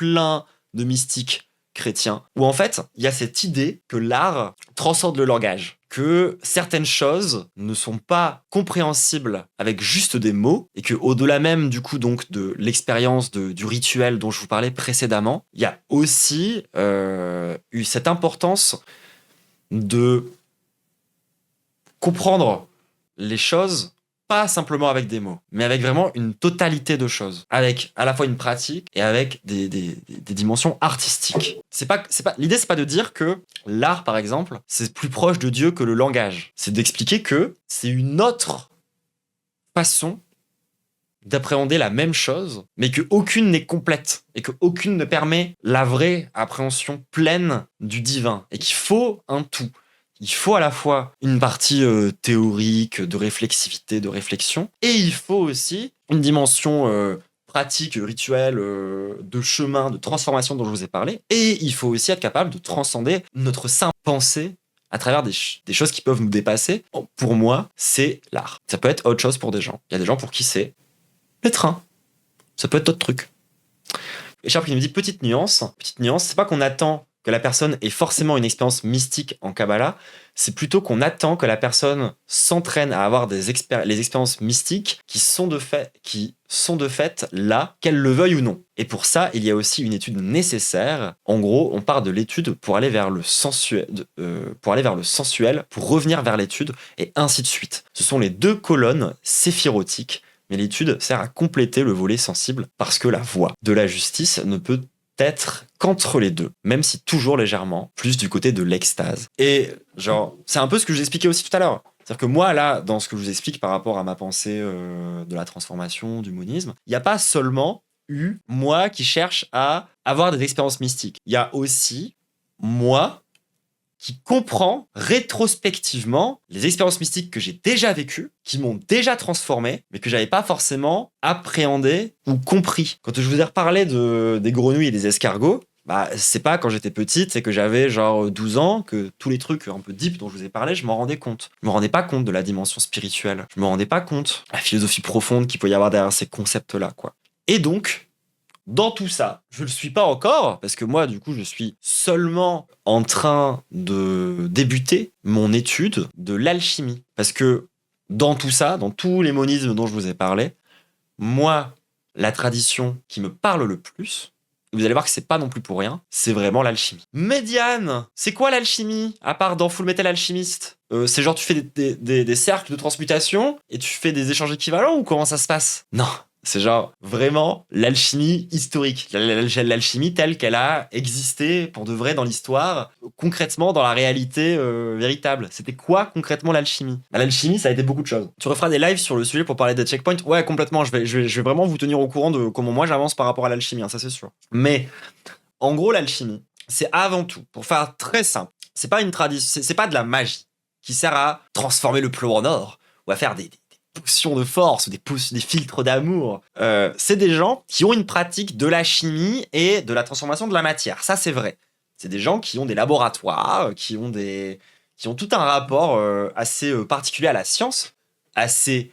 de mystiques chrétiens, où en fait, il y a cette idée que l'art transcende le langage, que certaines choses ne sont pas compréhensibles avec juste des mots, et que au-delà même du coup donc de l'expérience du rituel dont je vous parlais précédemment, il y a aussi eu cette importance de comprendre les choses pas simplement avec des mots, mais avec vraiment une totalité de choses, avec à la fois une pratique et avec des dimensions artistiques. L'idée, c'est pas de dire que l'art, par exemple, c'est plus proche de Dieu que le langage. C'est d'expliquer que c'est une autre façon d'appréhender la même chose, mais qu'aucune n'est complète et qu'aucune ne permet la vraie appréhension pleine du divin et qu'il faut un tout. Il faut à la fois une partie théorique, de réflexivité, de réflexion, et il faut aussi une dimension pratique, rituelle, de chemin, de transformation dont je vous ai parlé, et il faut aussi être capable de transcender notre simple pensée à travers des choses qui peuvent nous dépasser. Pour moi, c'est l'art. Ça peut être autre chose pour des gens. Il y a des gens pour qui c'est les trains. Ça peut être d'autres trucs. Et Sharp, il me dit petite nuance, c'est pas qu'on attend que la personne ait forcément une expérience mystique en Kabbalah, c'est plutôt qu'on attend que la personne s'entraîne à avoir les expériences mystiques qui sont de fait là, qu'elle le veuille ou non. Et pour ça, il y a aussi une étude nécessaire. En gros, on part de l'étude pour aller vers le sensuel, pour revenir vers l'étude, et ainsi de suite. Ce sont les deux colonnes séphirotiques, mais l'étude sert à compléter le volet sensible, parce que la voie de la justice ne peut être qu'entre les deux, même si toujours légèrement plus du côté de l'extase. Et genre, c'est un peu ce que je vous expliquais aussi tout à l'heure. C'est-à-dire que moi, là, dans ce que je vous explique par rapport à ma pensée de la transformation, du monisme, il n'y a pas seulement eu moi qui cherche à avoir des expériences mystiques. Il y a aussi moi qui comprend rétrospectivement les expériences mystiques que j'ai déjà vécues, qui m'ont déjà transformé, mais que j'avais pas forcément appréhendé ou compris. Quand je vous ai reparlé des grenouilles et des escargots, bah, c'est pas quand j'étais petite, c'est que j'avais genre 12 ans, que tous les trucs un peu deep dont je vous ai parlé, je m'en rendais compte. Je me rendais pas compte de la dimension spirituelle. Je me rendais pas compte de la philosophie profonde qu'il peut y avoir derrière ces concepts-là, quoi. Et donc, dans tout ça, je ne le suis pas encore, parce que moi, du coup, je suis seulement en train de débuter mon étude de l'alchimie. Parce que dans tout ça, dans tous les monismes dont je vous ai parlé, moi, la tradition qui me parle le plus, vous allez voir que c'est pas non plus pour rien, c'est vraiment l'alchimie. Médiane, c'est quoi l'alchimie, à part dans Full Metal Alchemist? C'est genre tu fais des cercles de transmutation et tu fais des échanges équivalents, ou comment ça se passe? Non. C'est genre vraiment l'alchimie historique, l'alchimie telle qu'elle a existé pour de vrai dans l'histoire, concrètement dans la réalité véritable. C'était quoi concrètement l'alchimie? Bah, l'alchimie, ça a été beaucoup de choses. Tu referas des lives sur le sujet pour parler des checkpoints? Ouais, complètement. Je vais vraiment vous tenir au courant de comment moi j'avance par rapport à l'alchimie, hein, ça c'est sûr. Mais en gros, l'alchimie, c'est avant tout, pour faire très simple, c'est pas une tradition, c'est pas de la magie qui sert à transformer le plomb en or ou à faire des potions de force ou des filtres d'amour. C'est des gens qui ont une pratique de la chimie et de la transformation de la matière. Ça, c'est vrai. C'est des gens qui ont des laboratoires, qui ont tout un rapport assez particulier à la science, assez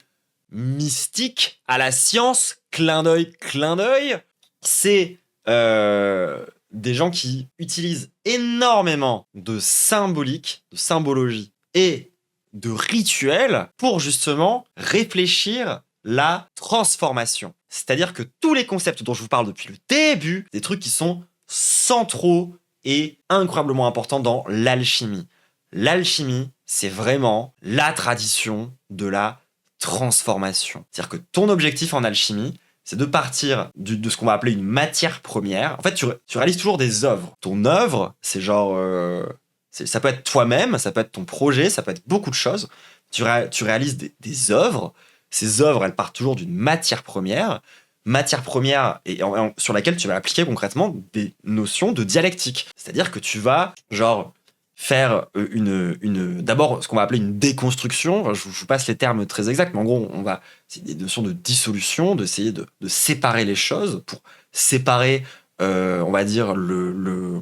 mystique à la science. Clin d'œil, clin d'œil. C'est des gens qui utilisent énormément de symbolique, de symbologie et de rituels pour justement réfléchir la transformation. C'est-à-dire que tous les concepts dont je vous parle depuis le début, des trucs qui sont centraux et incroyablement importants dans l'alchimie. L'alchimie, c'est vraiment la tradition de la transformation. C'est-à-dire que ton objectif en alchimie, c'est de partir de ce qu'on va appeler une matière première. En fait, tu réalises toujours des œuvres. Ton œuvre, c'est genre... ça peut être toi-même, ça peut être ton projet, ça peut être beaucoup de choses. Tu réalises des œuvres. Ces œuvres, elles partent toujours d'une matière première et sur laquelle tu vas appliquer concrètement des notions de dialectique. C'est-à-dire que tu vas, genre, faire d'abord ce qu'on va appeler une déconstruction. Enfin, je vous passe les termes très exacts, mais en gros, c'est des notions de dissolution, d'essayer de séparer les choses pour séparer, on va dire, le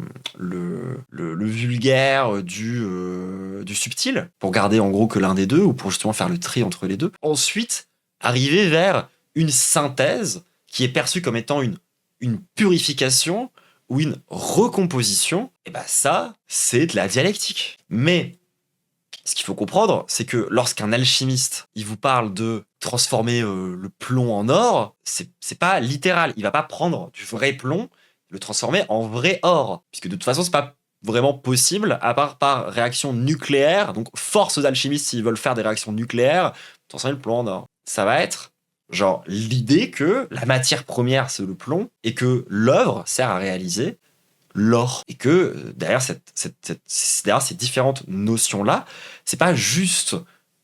vulgaire du subtil, pour garder en gros que l'un des deux, ou pour justement faire le tri entre les deux. Ensuite, arriver vers une synthèse qui est perçue comme étant une purification ou une recomposition, et ben ça, c'est de la dialectique. Mais ce qu'il faut comprendre, c'est que lorsqu'un alchimiste, il vous parle de transformer le plomb en or, c'est pas littéral. Il va pas prendre du vrai plomb, le transformer en vrai or, puisque de toute façon, c'est pas vraiment possible, à part par réaction nucléaire. Donc, force aux alchimistes, s'ils veulent faire des réactions nucléaires, transformer le plomb en or. Ça va être genre l'idée que la matière première, c'est le plomb, et que l'œuvre sert à réaliser l'or. Et que derrière derrière ces différentes notions-là, c'est pas juste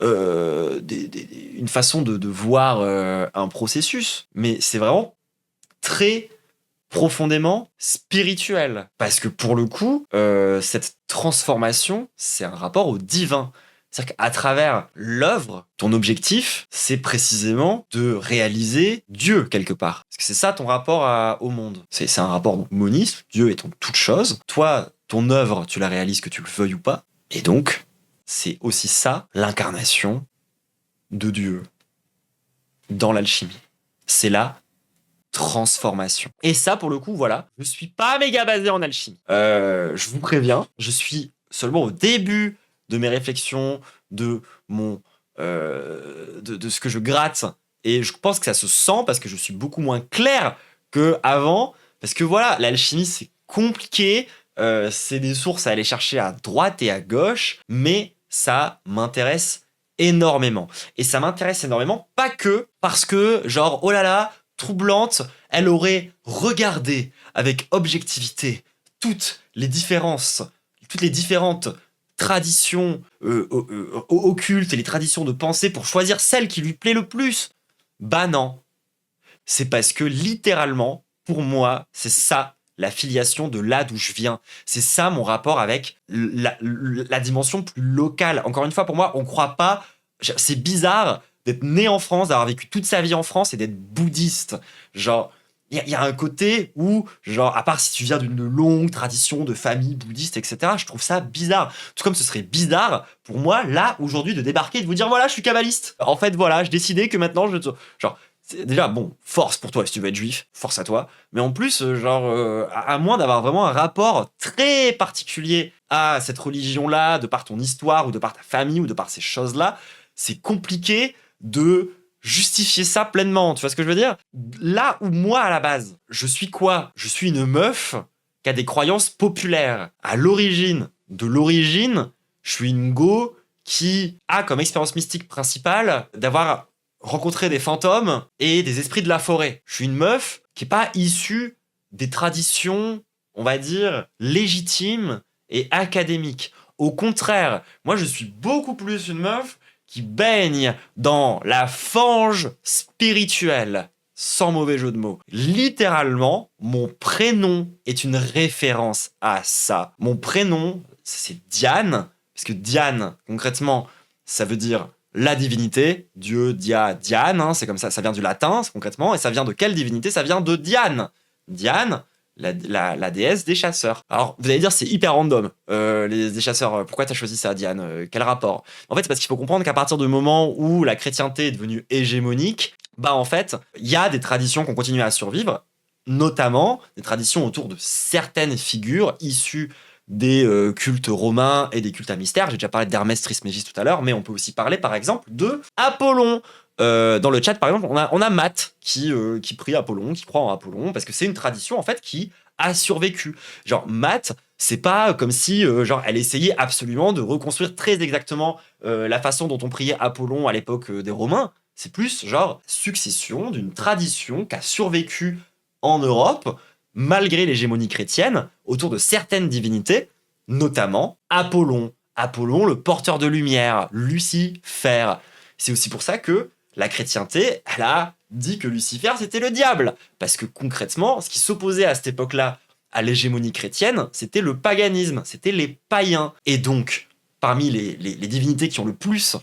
une façon de voir un processus, mais c'est vraiment très profondément spirituel. Parce que pour le coup, cette transformation, c'est un rapport au divin. C'est-à-dire qu'à travers l'œuvre, ton objectif, c'est précisément de réaliser Dieu quelque part. Parce que c'est ça ton rapport au monde. C'est un rapport donc, moniste, Dieu est en toute chose. Toi, ton œuvre, tu la réalises que tu le veuilles ou pas. Et donc, c'est aussi ça, l'incarnation de Dieu dans l'alchimie. C'est la transformation. Et ça, pour le coup, voilà, je suis pas méga basé en alchimie. Je vous préviens, je suis seulement au début de mes réflexions, de ce que je gratte, et je pense que ça se sent parce que je suis beaucoup moins clair qu'avant, parce que voilà, l'alchimie c'est compliqué, c'est des sources à aller chercher à droite et à gauche, mais ça m'intéresse énormément. Et ça m'intéresse énormément, pas que parce que, genre, oh là là, troublante, elle aurait regardé avec objectivité toutes les différentes traditions occultes et les traditions de pensée pour choisir celle qui lui plaît le plus. Bah non. C'est parce que littéralement, pour moi, c'est ça la filiation de là d'où je viens. C'est ça mon rapport avec la dimension plus locale. Encore une fois, pour moi, on croit pas... C'est bizarre d'être né en France, d'avoir vécu toute sa vie en France et d'être bouddhiste. Genre... Il y a un côté où, genre, à part si tu viens d'une longue tradition de famille bouddhiste, etc., je trouve ça bizarre. Tout comme ce serait bizarre pour moi, là, aujourd'hui, de débarquer et de vous dire, voilà, je suis kabbaliste. En fait, voilà, je décidais que maintenant, genre, déjà, bon, force pour toi si tu veux être juif, force à toi. Mais en plus, à moins d'avoir vraiment un rapport très particulier à cette religion-là, de par ton histoire, ou de par ta famille, ou de par ces choses-là, c'est compliqué de justifier ça pleinement, tu vois ce que je veux dire? Là où moi, à la base, je suis quoi? Je suis une meuf qui a des croyances populaires. À l'origine de l'origine, je suis une go qui a comme expérience mystique principale d'avoir rencontré des fantômes et des esprits de la forêt. Je suis une meuf qui est pas issue des traditions, on va dire, légitimes et académiques. Au contraire, moi, je suis beaucoup plus une meuf qui baigne dans la fange spirituelle, sans mauvais jeu de mots. Littéralement, mon prénom est une référence à ça. Mon prénom, c'est Diane, parce que Diane, concrètement, ça veut dire la divinité, Dieu, Diane, hein, c'est comme ça vient du latin, concrètement, et ça vient de quelle divinité? Ça vient de Diane. Diane, la déesse des chasseurs. Alors, vous allez dire, c'est hyper random, des chasseurs. Pourquoi t'as choisi ça, Diane? Quel rapport? En fait, c'est parce qu'il faut comprendre qu'à partir du moment où la chrétienté est devenue hégémonique, bah en fait, il y a des traditions qui ont continué à survivre, notamment des traditions autour de certaines figures issues des cultes romains et des cultes à mystère. J'ai déjà parlé d'Hermès Trismégiste tout à l'heure, mais on peut aussi parler, par exemple, de Apollon. Dans le chat, par exemple, on a Matt qui prie Apollon, qui croit en Apollon, parce que c'est une tradition, en fait, qui a survécu. Genre, Matt, c'est pas comme si, genre, elle essayait absolument de reconstruire très exactement la façon dont on priait Apollon à l'époque des Romains. C'est plus genre succession d'une tradition qui a survécu en Europe, malgré l'hégémonie chrétienne, autour de certaines divinités, notamment Apollon. Apollon, le porteur de lumière, Lucifer. C'est aussi pour ça que la chrétienté, elle a dit que Lucifer, c'était le diable. Parce que concrètement, ce qui s'opposait à cette époque-là à l'hégémonie chrétienne, c'était le paganisme, c'était les païens. Et donc, parmi les divinités qui ont le plus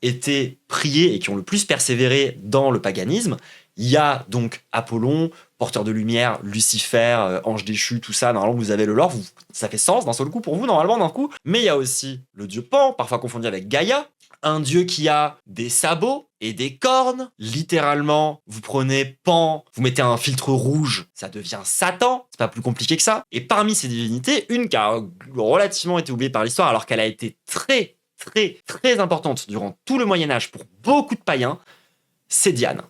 été priées et qui ont le plus persévéré dans le paganisme, il y a donc Apollon, porteur de lumière, Lucifer, ange déchu, tout ça. Normalement, vous avez le lore, ça fait sens d'un seul coup pour vous, normalement, d'un coup. Mais il y a aussi le dieu Pan, parfois confondu avec Gaïa, un dieu qui a des sabots et des cornes. Littéralement, vous prenez Pan, vous mettez un filtre rouge, ça devient Satan. C'est pas plus compliqué que ça. Et parmi ces divinités, une qui a relativement été oubliée par l'histoire, alors qu'elle a été très, très, très importante durant tout le Moyen-Âge pour beaucoup de païens, c'est Diane.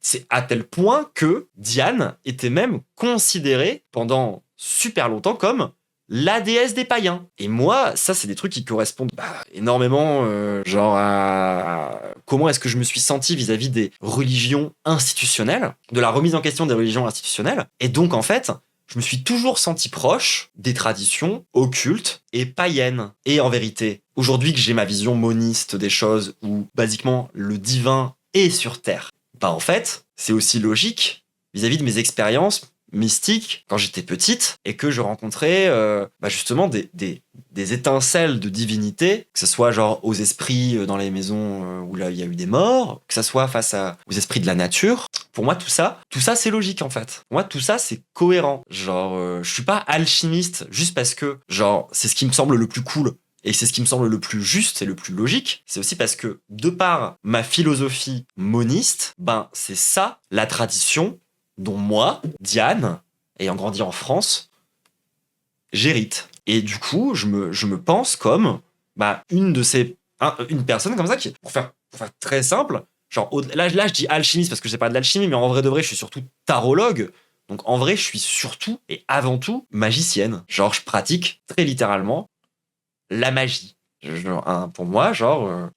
C'est à tel point que Diane était même considérée pendant super longtemps comme la déesse des païens. Et moi, ça, c'est des trucs qui correspondent énormément genre à comment est-ce que je me suis senti vis-à-vis des religions institutionnelles, de la remise en question des religions institutionnelles. Et donc, en fait, je me suis toujours senti proche des traditions occultes et païennes. Et en vérité, aujourd'hui que j'ai ma vision moniste des choses, où, basiquement, le divin est sur Terre, en fait, c'est aussi logique vis-à-vis de mes expériences mystiques quand j'étais petite et que je rencontrais justement des étincelles de divinité, que ce soit genre aux esprits dans les maisons où là il y a eu des morts, que ce soit face aux esprits de la nature. Pour moi, tout ça c'est logique en fait. Pour moi, tout ça c'est cohérent. Genre, je suis pas alchimiste juste parce que genre c'est ce qui me semble le plus cool. Et c'est ce qui me semble le plus juste et le plus logique. C'est aussi parce que, de par ma philosophie moniste, c'est ça, la tradition dont moi, Diane, ayant grandi en France, j'hérite. Et du coup, je me pense comme une personne comme ça qui, pour faire très simple, genre, là, je dis alchimiste parce que je sais pas de l'alchimie, mais en vrai de vrai, je suis surtout tarologue. Donc en vrai, je suis surtout et avant tout magicienne. Genre, je pratique très littéralement la magie. Pour moi,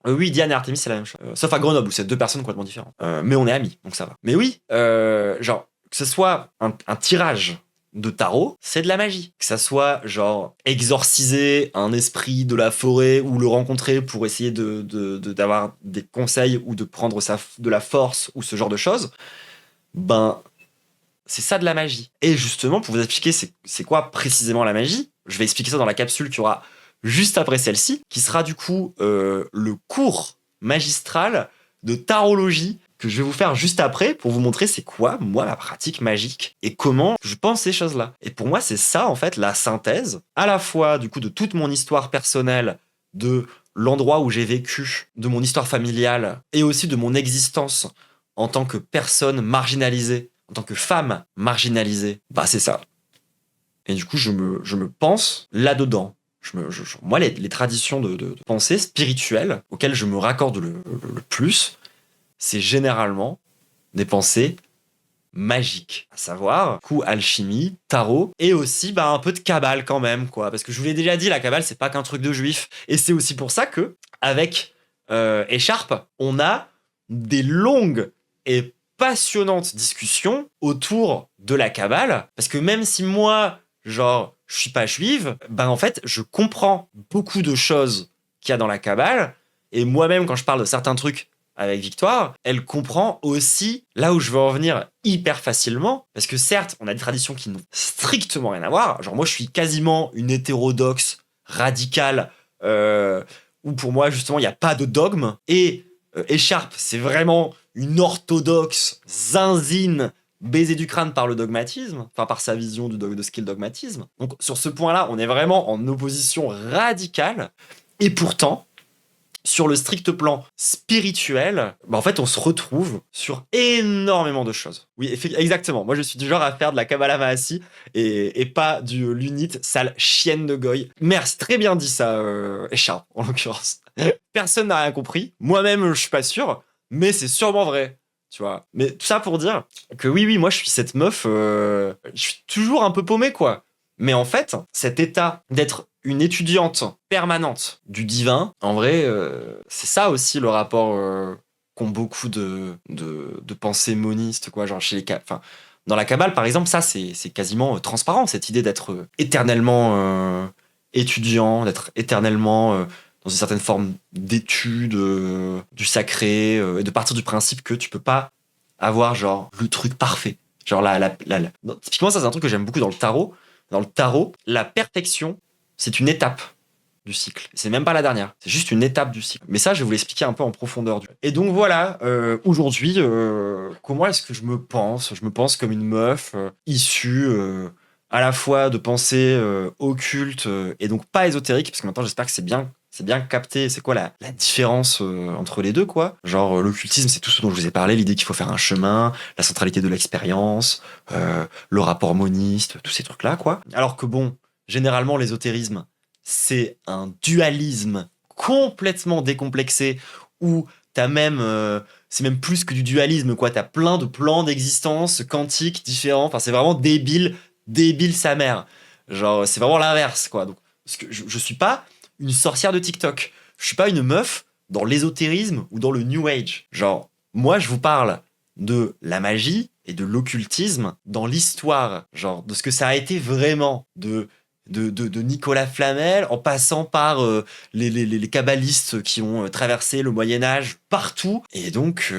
oui, Diane et Artemis, c'est la même chose. Sauf à Grenoble, où c'est deux personnes complètement différentes. Mais on est amis, donc ça va. Mais oui, genre, que ce soit un tirage de tarot, c'est de la magie. Que ça soit, genre, exorciser un esprit de la forêt ou le rencontrer pour essayer d'avoir des conseils ou de prendre de la force ou ce genre de choses, c'est ça de la magie. Et justement, pour vous expliquer c'est quoi précisément la magie, je vais expliquer ça dans la capsule qui aura juste après celle-ci, qui sera du coup le cours magistral de tarologie que je vais vous faire juste après pour vous montrer c'est quoi, moi, ma pratique magique et comment je pense ces choses-là. Et pour moi, c'est ça, en fait, la synthèse, à la fois, du coup, de toute mon histoire personnelle, de l'endroit où j'ai vécu, de mon histoire familiale et aussi de mon existence en tant que personne marginalisée, en tant que femme marginalisée. C'est ça. Et du coup, je me pense là-dedans. Moi, les traditions de pensée spirituelle auxquelles je me raccorde le plus, c'est généralement des pensées magiques. À savoir, coup, alchimie, tarot, et aussi un peu de cabale quand même, quoi. Parce que je vous l'ai déjà dit, la cabale, c'est pas qu'un truc de juif. Et c'est aussi pour ça que, avec Écharpe, on a des longues et passionnantes discussions autour de la cabale. Parce que même si moi, genre, je suis pas juive, en fait, je comprends beaucoup de choses qu'il y a dans la cabale. Et moi-même, quand je parle de certains trucs avec Victoire, elle comprend aussi là où je veux en venir hyper facilement. Parce que certes, on a des traditions qui n'ont strictement rien à voir. Genre, moi, je suis quasiment une hétérodoxe radicale où pour moi, justement, il n'y a pas de dogme. Et Écharpe, c'est vraiment une orthodoxe zinzine baisé du crâne par le dogmatisme, enfin par sa vision de ce qu'est le dogmatisme. Donc sur ce point-là, on est vraiment en opposition radicale. Et pourtant, sur le strict plan spirituel, en fait, on se retrouve sur énormément de choses. Oui, exactement. Moi, je suis du genre à faire de la Kabbalah Mahasi et pas du l'unit, sale chienne de goy. Merci, très bien dit ça, Écharpe, en l'occurrence. Personne n'a rien compris. Moi-même, je suis pas sûr, mais c'est sûrement vrai. Tu vois. Mais tout ça pour dire que oui, moi, je suis cette meuf, je suis toujours un peu paumé, quoi. Mais en fait, cet état d'être une étudiante permanente du divin, en vrai, c'est ça aussi le rapport qui ont beaucoup de pensées monistes, quoi, genre chez les enfin, dans la Kabbale, par exemple, ça, c'est quasiment transparent, cette idée d'être éternellement étudiant, d'être éternellement dans une certaine forme d'étude du sacré, et de partir du principe que tu peux pas avoir, genre, le truc parfait. Genre, non, typiquement, ça, c'est un truc que j'aime beaucoup dans le tarot. Dans le tarot, la perfection, c'est une étape du cycle. C'est même pas la dernière, c'est juste une étape du cycle. Mais ça, je vais vous l'expliquer un peu en profondeur. Et donc voilà, aujourd'hui, comment est-ce que je me pense? Je me pense comme une meuf issue à la fois de pensées occultes et donc pas ésotériques, parce que maintenant j'espère que c'est bien capté. C'est quoi la différence entre les deux, quoi? Genre, l'occultisme, c'est tout ce dont je vous ai parlé, l'idée qu'il faut faire un chemin, la centralité de l'expérience, le rapport moniste, tous ces trucs-là, quoi. Alors que bon, généralement, l'ésotérisme, c'est un dualisme complètement décomplexé où t'as même c'est même plus que du dualisme, quoi. T'as plein de plans d'existence quantiques différents. Enfin, c'est vraiment débile sa mère. Genre, c'est vraiment l'inverse, quoi. Donc, parce que je suis pas une sorcière de TikTok. Je suis pas une meuf dans l'ésotérisme ou dans le New Age. Genre, moi, je vous parle de la magie et de l'occultisme dans l'histoire, genre de ce que ça a été vraiment, de Nicolas Flamel, en passant par les kabbalistes qui ont traversé le Moyen-Âge partout. Et donc,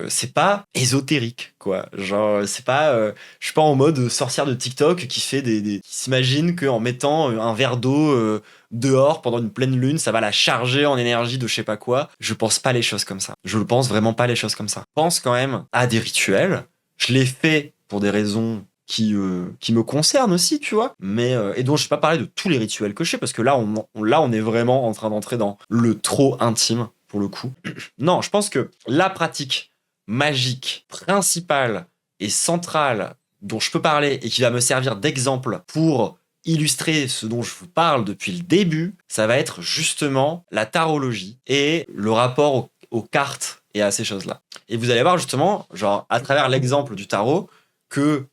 c'est pas ésotérique, quoi. Genre, c'est pas. Je suis pas en mode sorcière de TikTok qui fait qui s'imagine qu'en mettant un verre d'eau dehors pendant une pleine lune, ça va la charger en énergie de je sais pas quoi. Je pense pas les choses comme ça. Je ne pense vraiment pas les choses comme ça. Je pense quand même à des rituels. Je les fais pour des raisons qui me concerne aussi, tu vois. Mais et dont je vais pas parler de tous les rituels que je fais parce que là on est vraiment en train d'entrer dans le trop intime pour le coup. Non, je pense que la pratique magique principale et centrale dont je peux parler et qui va me servir d'exemple pour illustrer ce dont je vous parle depuis le début, ça va être justement la tarologie et le rapport aux cartes et à ces choses-là. Et vous allez voir justement, genre à travers l'exemple du tarot, que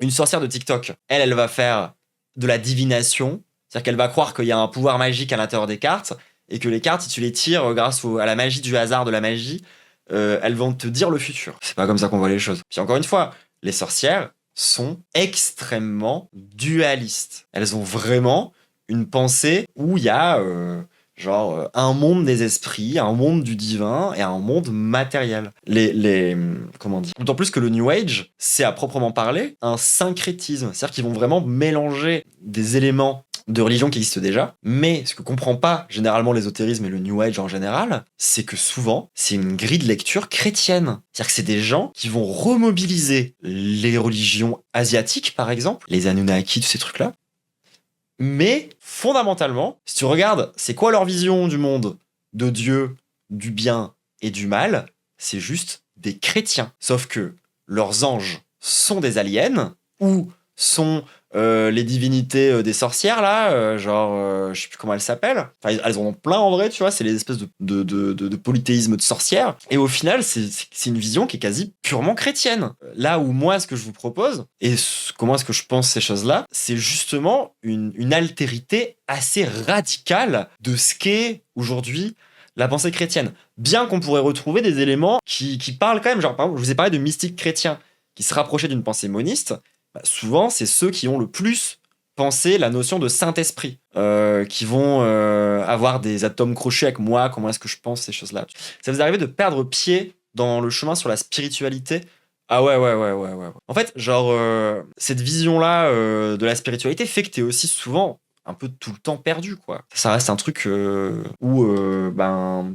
une sorcière de TikTok, elle va faire de la divination, c'est-à-dire qu'elle va croire qu'il y a un pouvoir magique à l'intérieur des cartes, et que les cartes, si tu les tires grâce à la magie du hasard de la magie, elles vont te dire le futur. C'est pas comme ça qu'on voit les choses. Puis encore une fois, les sorcières sont extrêmement dualistes. Elles ont vraiment une pensée où il y a un monde des esprits, un monde du divin et un monde matériel. Comment dire? D'autant plus que le New Age, c'est à proprement parler un syncrétisme. C'est-à-dire qu'ils vont vraiment mélanger des éléments de religion qui existent déjà, mais ce que comprend pas généralement l'ésotérisme et le New Age en général, c'est que souvent, c'est une grille de lecture chrétienne. C'est-à-dire que c'est des gens qui vont remobiliser les religions asiatiques, par exemple, les Anunnaki, tous ces trucs-là. Mais fondamentalement, si tu regardes, c'est quoi leur vision du monde, de Dieu, du bien et du mal? C'est juste des chrétiens. Sauf que leurs anges sont des aliens ou sont les divinités des sorcières là, je sais plus comment elles s'appellent. Enfin, elles en ont plein en vrai, tu vois. C'est les espèces de polythéisme de sorcières. Et au final, c'est une vision qui est quasi purement chrétienne. Là où moi, ce que je vous propose et comment est-ce que je pense ces choses-là, c'est justement une altérité assez radicale de ce qu'est aujourd'hui la pensée chrétienne. Bien qu'on pourrait retrouver des éléments qui parlent quand même, genre par exemple, je vous ai parlé de mystiques chrétiens qui se rapprochaient d'une pensée moniste. Bah, souvent, c'est ceux qui ont le plus pensé la notion de Saint-Esprit, qui vont avoir des atomes crochus avec moi, comment est-ce que je pense ces choses-là. Ça vous arrive de perdre pied dans le chemin sur la spiritualité? Ah ouais. En fait, genre, cette vision-là de la spiritualité fait que t'es aussi souvent un peu tout le temps perdu, quoi. Ça reste un truc où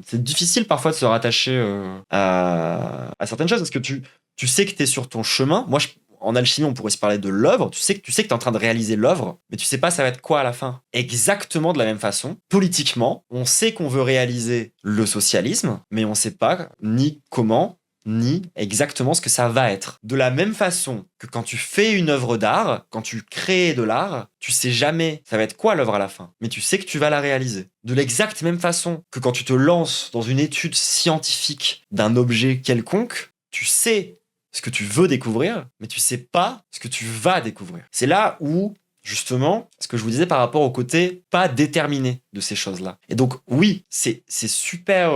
c'est difficile parfois de se rattacher à certaines choses parce que tu sais que t'es sur ton chemin. Moi, en alchimie, on pourrait se parler de l'œuvre. Tu sais que t'es en train de réaliser l'œuvre, mais tu sais pas ça va être quoi à la fin. Exactement de la même façon, politiquement, on sait qu'on veut réaliser le socialisme, mais on sait pas ni comment ni exactement ce que ça va être. De la même façon que quand tu fais une œuvre d'art, quand tu crées de l'art, tu sais jamais ça va être quoi l'œuvre à la fin, mais tu sais que tu vas la réaliser. De l'exacte même façon que quand tu te lances dans une étude scientifique d'un objet quelconque, tu sais ce que tu veux découvrir, mais tu sais pas ce que tu vas découvrir. C'est là où justement ce que je vous disais par rapport au côté pas déterminé de ces choses-là. Et donc oui, c'est super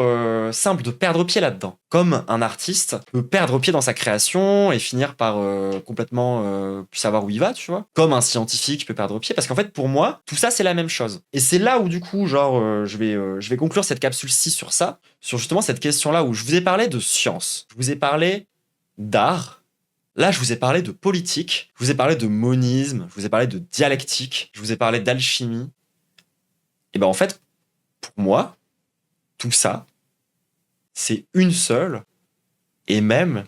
simple de perdre pied là-dedans. Comme un artiste peut perdre pied dans sa création et finir par complètement plus savoir où il va, tu vois. Comme un scientifique peut perdre pied, parce qu'en fait pour moi, tout ça c'est la même chose. Et c'est là où du coup, genre, je vais conclure cette capsule-ci sur ça, sur justement cette question-là où je vous ai parlé de science, je vous ai parlé d'art. Là, je vous ai parlé de politique, je vous ai parlé de monisme, je vous ai parlé de dialectique, je vous ai parlé d'alchimie. Et ben en fait, pour moi, tout ça, c'est une seule et même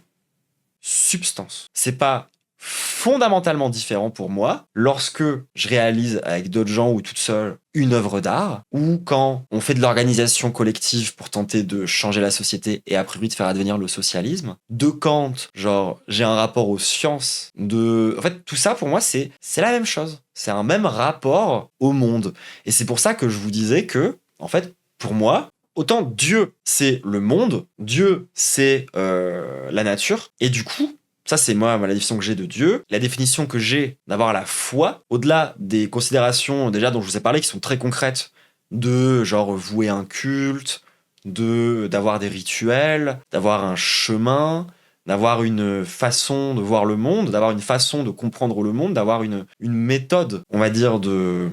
substance. C'est pas fondamentalement différent pour moi lorsque je réalise avec d'autres gens ou toute seule une œuvre d'art, ou quand on fait de l'organisation collective pour tenter de changer la société et a priori de faire advenir le socialisme, de quand genre j'ai un rapport aux sciences, en fait tout ça pour moi c'est la même chose, c'est un même rapport au monde. Et c'est pour ça que je vous disais que en fait pour moi autant Dieu c'est le monde, Dieu c'est la nature, et du coup ça, c'est moi la définition que j'ai de Dieu. La définition que j'ai d'avoir la foi, au-delà des considérations déjà dont je vous ai parlé, qui sont très concrètes, de genre vouer un culte, d'avoir des rituels, d'avoir un chemin, d'avoir une façon de voir le monde, d'avoir une façon de comprendre le monde, d'avoir une méthode, on va dire, de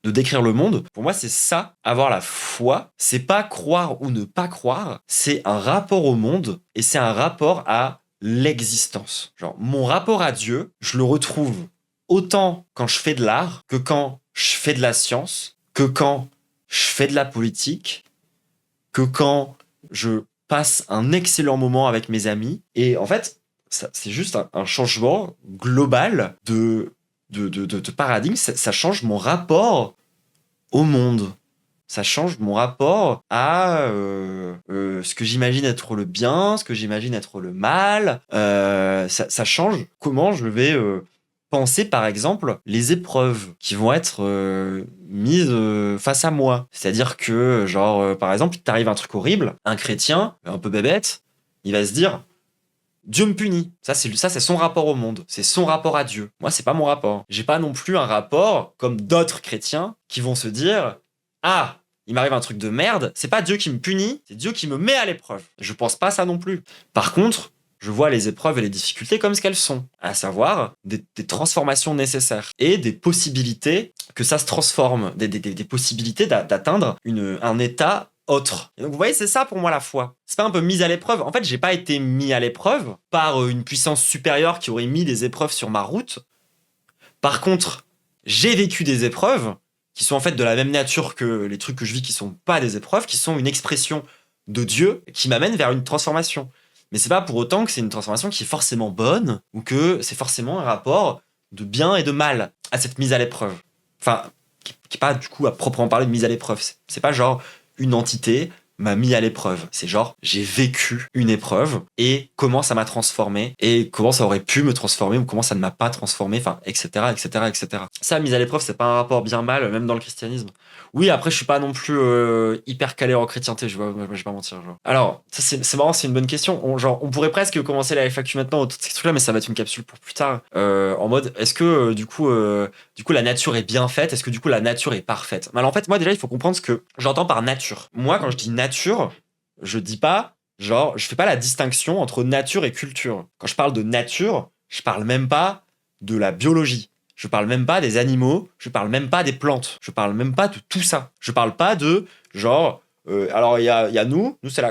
décrire le monde. Pour moi, c'est ça, avoir la foi. C'est pas croire ou ne pas croire, c'est un rapport au monde et c'est un rapport à l'existence. Genre, mon rapport à Dieu, je le retrouve autant quand je fais de l'art que quand je fais de la science, que quand je fais de la politique, que quand je passe un excellent moment avec mes amis. Et en fait, c'est juste un changement global de paradigme. Ça change mon rapport au monde. Ça change mon rapport à ce que j'imagine être le bien, ce que j'imagine être le mal. Ça change comment je vais penser, par exemple, les épreuves qui vont être mises face à moi. C'est-à-dire que, genre, par exemple, il t'arrive un truc horrible, un chrétien, un peu bébête, il va se dire Dieu me punit. Ça, c'est son rapport au monde. C'est son rapport à Dieu. Moi, c'est pas mon rapport. J'ai pas non plus un rapport comme d'autres chrétiens qui vont se dire ah, il m'arrive un truc de merde, c'est pas Dieu qui me punit, c'est Dieu qui me met à l'épreuve. Je pense pas ça non plus. Par contre, je vois les épreuves et les difficultés comme ce qu'elles sont, à savoir des transformations nécessaires et des possibilités que ça se transforme, des possibilités d'atteindre un état autre. Et donc vous voyez, c'est ça pour moi la foi. C'est pas un peu mis à l'épreuve. En fait, j'ai pas été mis à l'épreuve par une puissance supérieure qui aurait mis des épreuves sur ma route. Par contre, j'ai vécu des épreuves qui sont en fait de la même nature que les trucs que je vis qui sont pas des épreuves, qui sont une expression de Dieu qui m'amène vers une transformation. Mais c'est pas pour autant que c'est une transformation qui est forcément bonne ou que c'est forcément un rapport de bien et de mal à cette mise à l'épreuve. Enfin, qui est pas du coup à proprement parler de mise à l'épreuve. C'est pas genre une entité m'a mis à l'épreuve. C'est genre, j'ai vécu une épreuve et comment ça m'a transformé et comment ça aurait pu me transformer ou comment ça ne m'a pas transformé, enfin, etc., etc., etc. Ça, mise à l'épreuve, c'est pas un rapport bien-mal, même dans le christianisme. Oui, après, je suis pas non plus hyper calé en chrétienté, je vais pas mentir. Genre. Alors, ça, c'est marrant, c'est une bonne question. On pourrait presque commencer la FAQ maintenant, tous ces trucs-là, mais ça va être une capsule pour plus tard. En mode, est-ce que, du coup, la nature est bien faite? Est-ce que, du coup, la nature est parfaite? Alors, en fait, moi, déjà, il faut comprendre ce que j'entends par nature. Moi, quand je dis nature, je dis pas, genre, je fais pas la distinction entre nature et culture. Quand je parle de nature, je parle même pas de la biologie. Je parle même pas des animaux, je parle même pas des plantes, je parle même pas de tout ça. Je parle pas de genre alors il y a nous c'est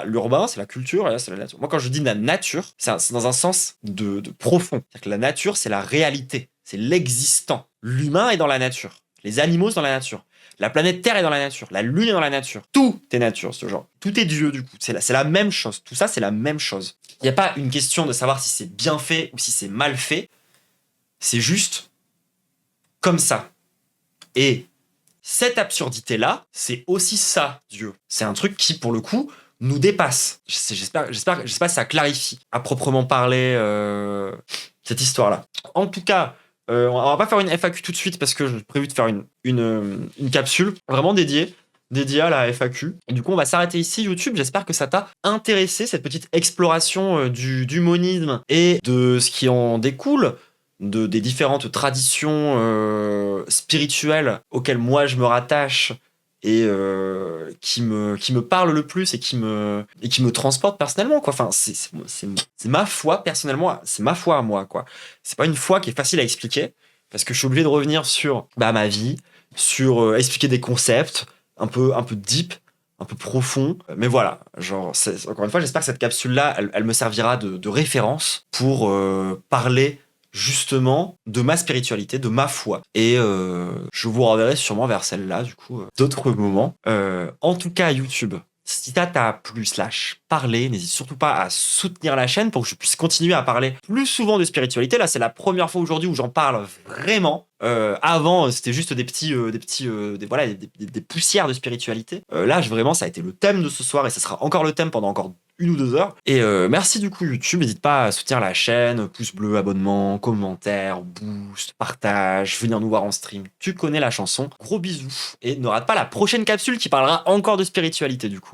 l'urbain, c'est la culture, et là c'est la nature. Moi quand je dis la nature, c'est dans un sens de profond. C'est-à-dire que la nature c'est la réalité, c'est l'existant. L'humain est dans la nature, les animaux sont dans la nature. La planète Terre est dans la nature, la Lune est dans la nature. Tout est nature, ce genre. Tout est Dieu, du coup. C'est la même chose. Tout ça, c'est la même chose. Il n'y a pas une question de savoir si c'est bien fait ou si c'est mal fait. C'est juste comme ça. Et cette absurdité-là, c'est aussi ça, Dieu. C'est un truc qui, pour le coup, nous dépasse. J'espère que ça clarifie à proprement parler cette histoire-là. En tout cas, on va pas faire une FAQ tout de suite parce que j'ai prévu de faire une capsule vraiment dédiée à la FAQ. Et du coup, on va s'arrêter ici, YouTube. J'espère que ça t'a intéressé, cette petite exploration du monisme et de ce qui en découle, des différentes traditions spirituelles auxquelles moi je me rattache et qui me parle le plus et qui me transporte personnellement, quoi. Enfin, c'est ma foi personnellement, c'est ma foi à moi, quoi. C'est pas une foi qui est facile à expliquer parce que je suis obligé de revenir sur ma vie, sur expliquer des concepts un peu deep, un peu profond. Mais voilà, genre, encore une fois, j'espère que cette capsule-là, elle me servira de référence pour parler justement de ma spiritualité, de ma foi. Et je vous renverrai sûrement vers celle-là, du coup, d'autres moments. En tout cas, YouTube, si ça t'a plu / parlé, n'hésite surtout pas à soutenir la chaîne pour que je puisse continuer à parler plus souvent de spiritualité. Là, c'est la première fois aujourd'hui où j'en parle vraiment. Avant, c'était juste voilà, des poussières de spiritualité. Là, vraiment, ça a été le thème de ce soir et ça sera encore le thème pendant encore 1 ou 2 heures. Et merci du coup YouTube, n'hésite pas à soutenir la chaîne, pouce bleu, abonnement, commentaire, boost, partage, venir nous voir en stream. Tu connais la chanson. Gros bisous et ne rate pas la prochaine capsule qui parlera encore de spiritualité du coup.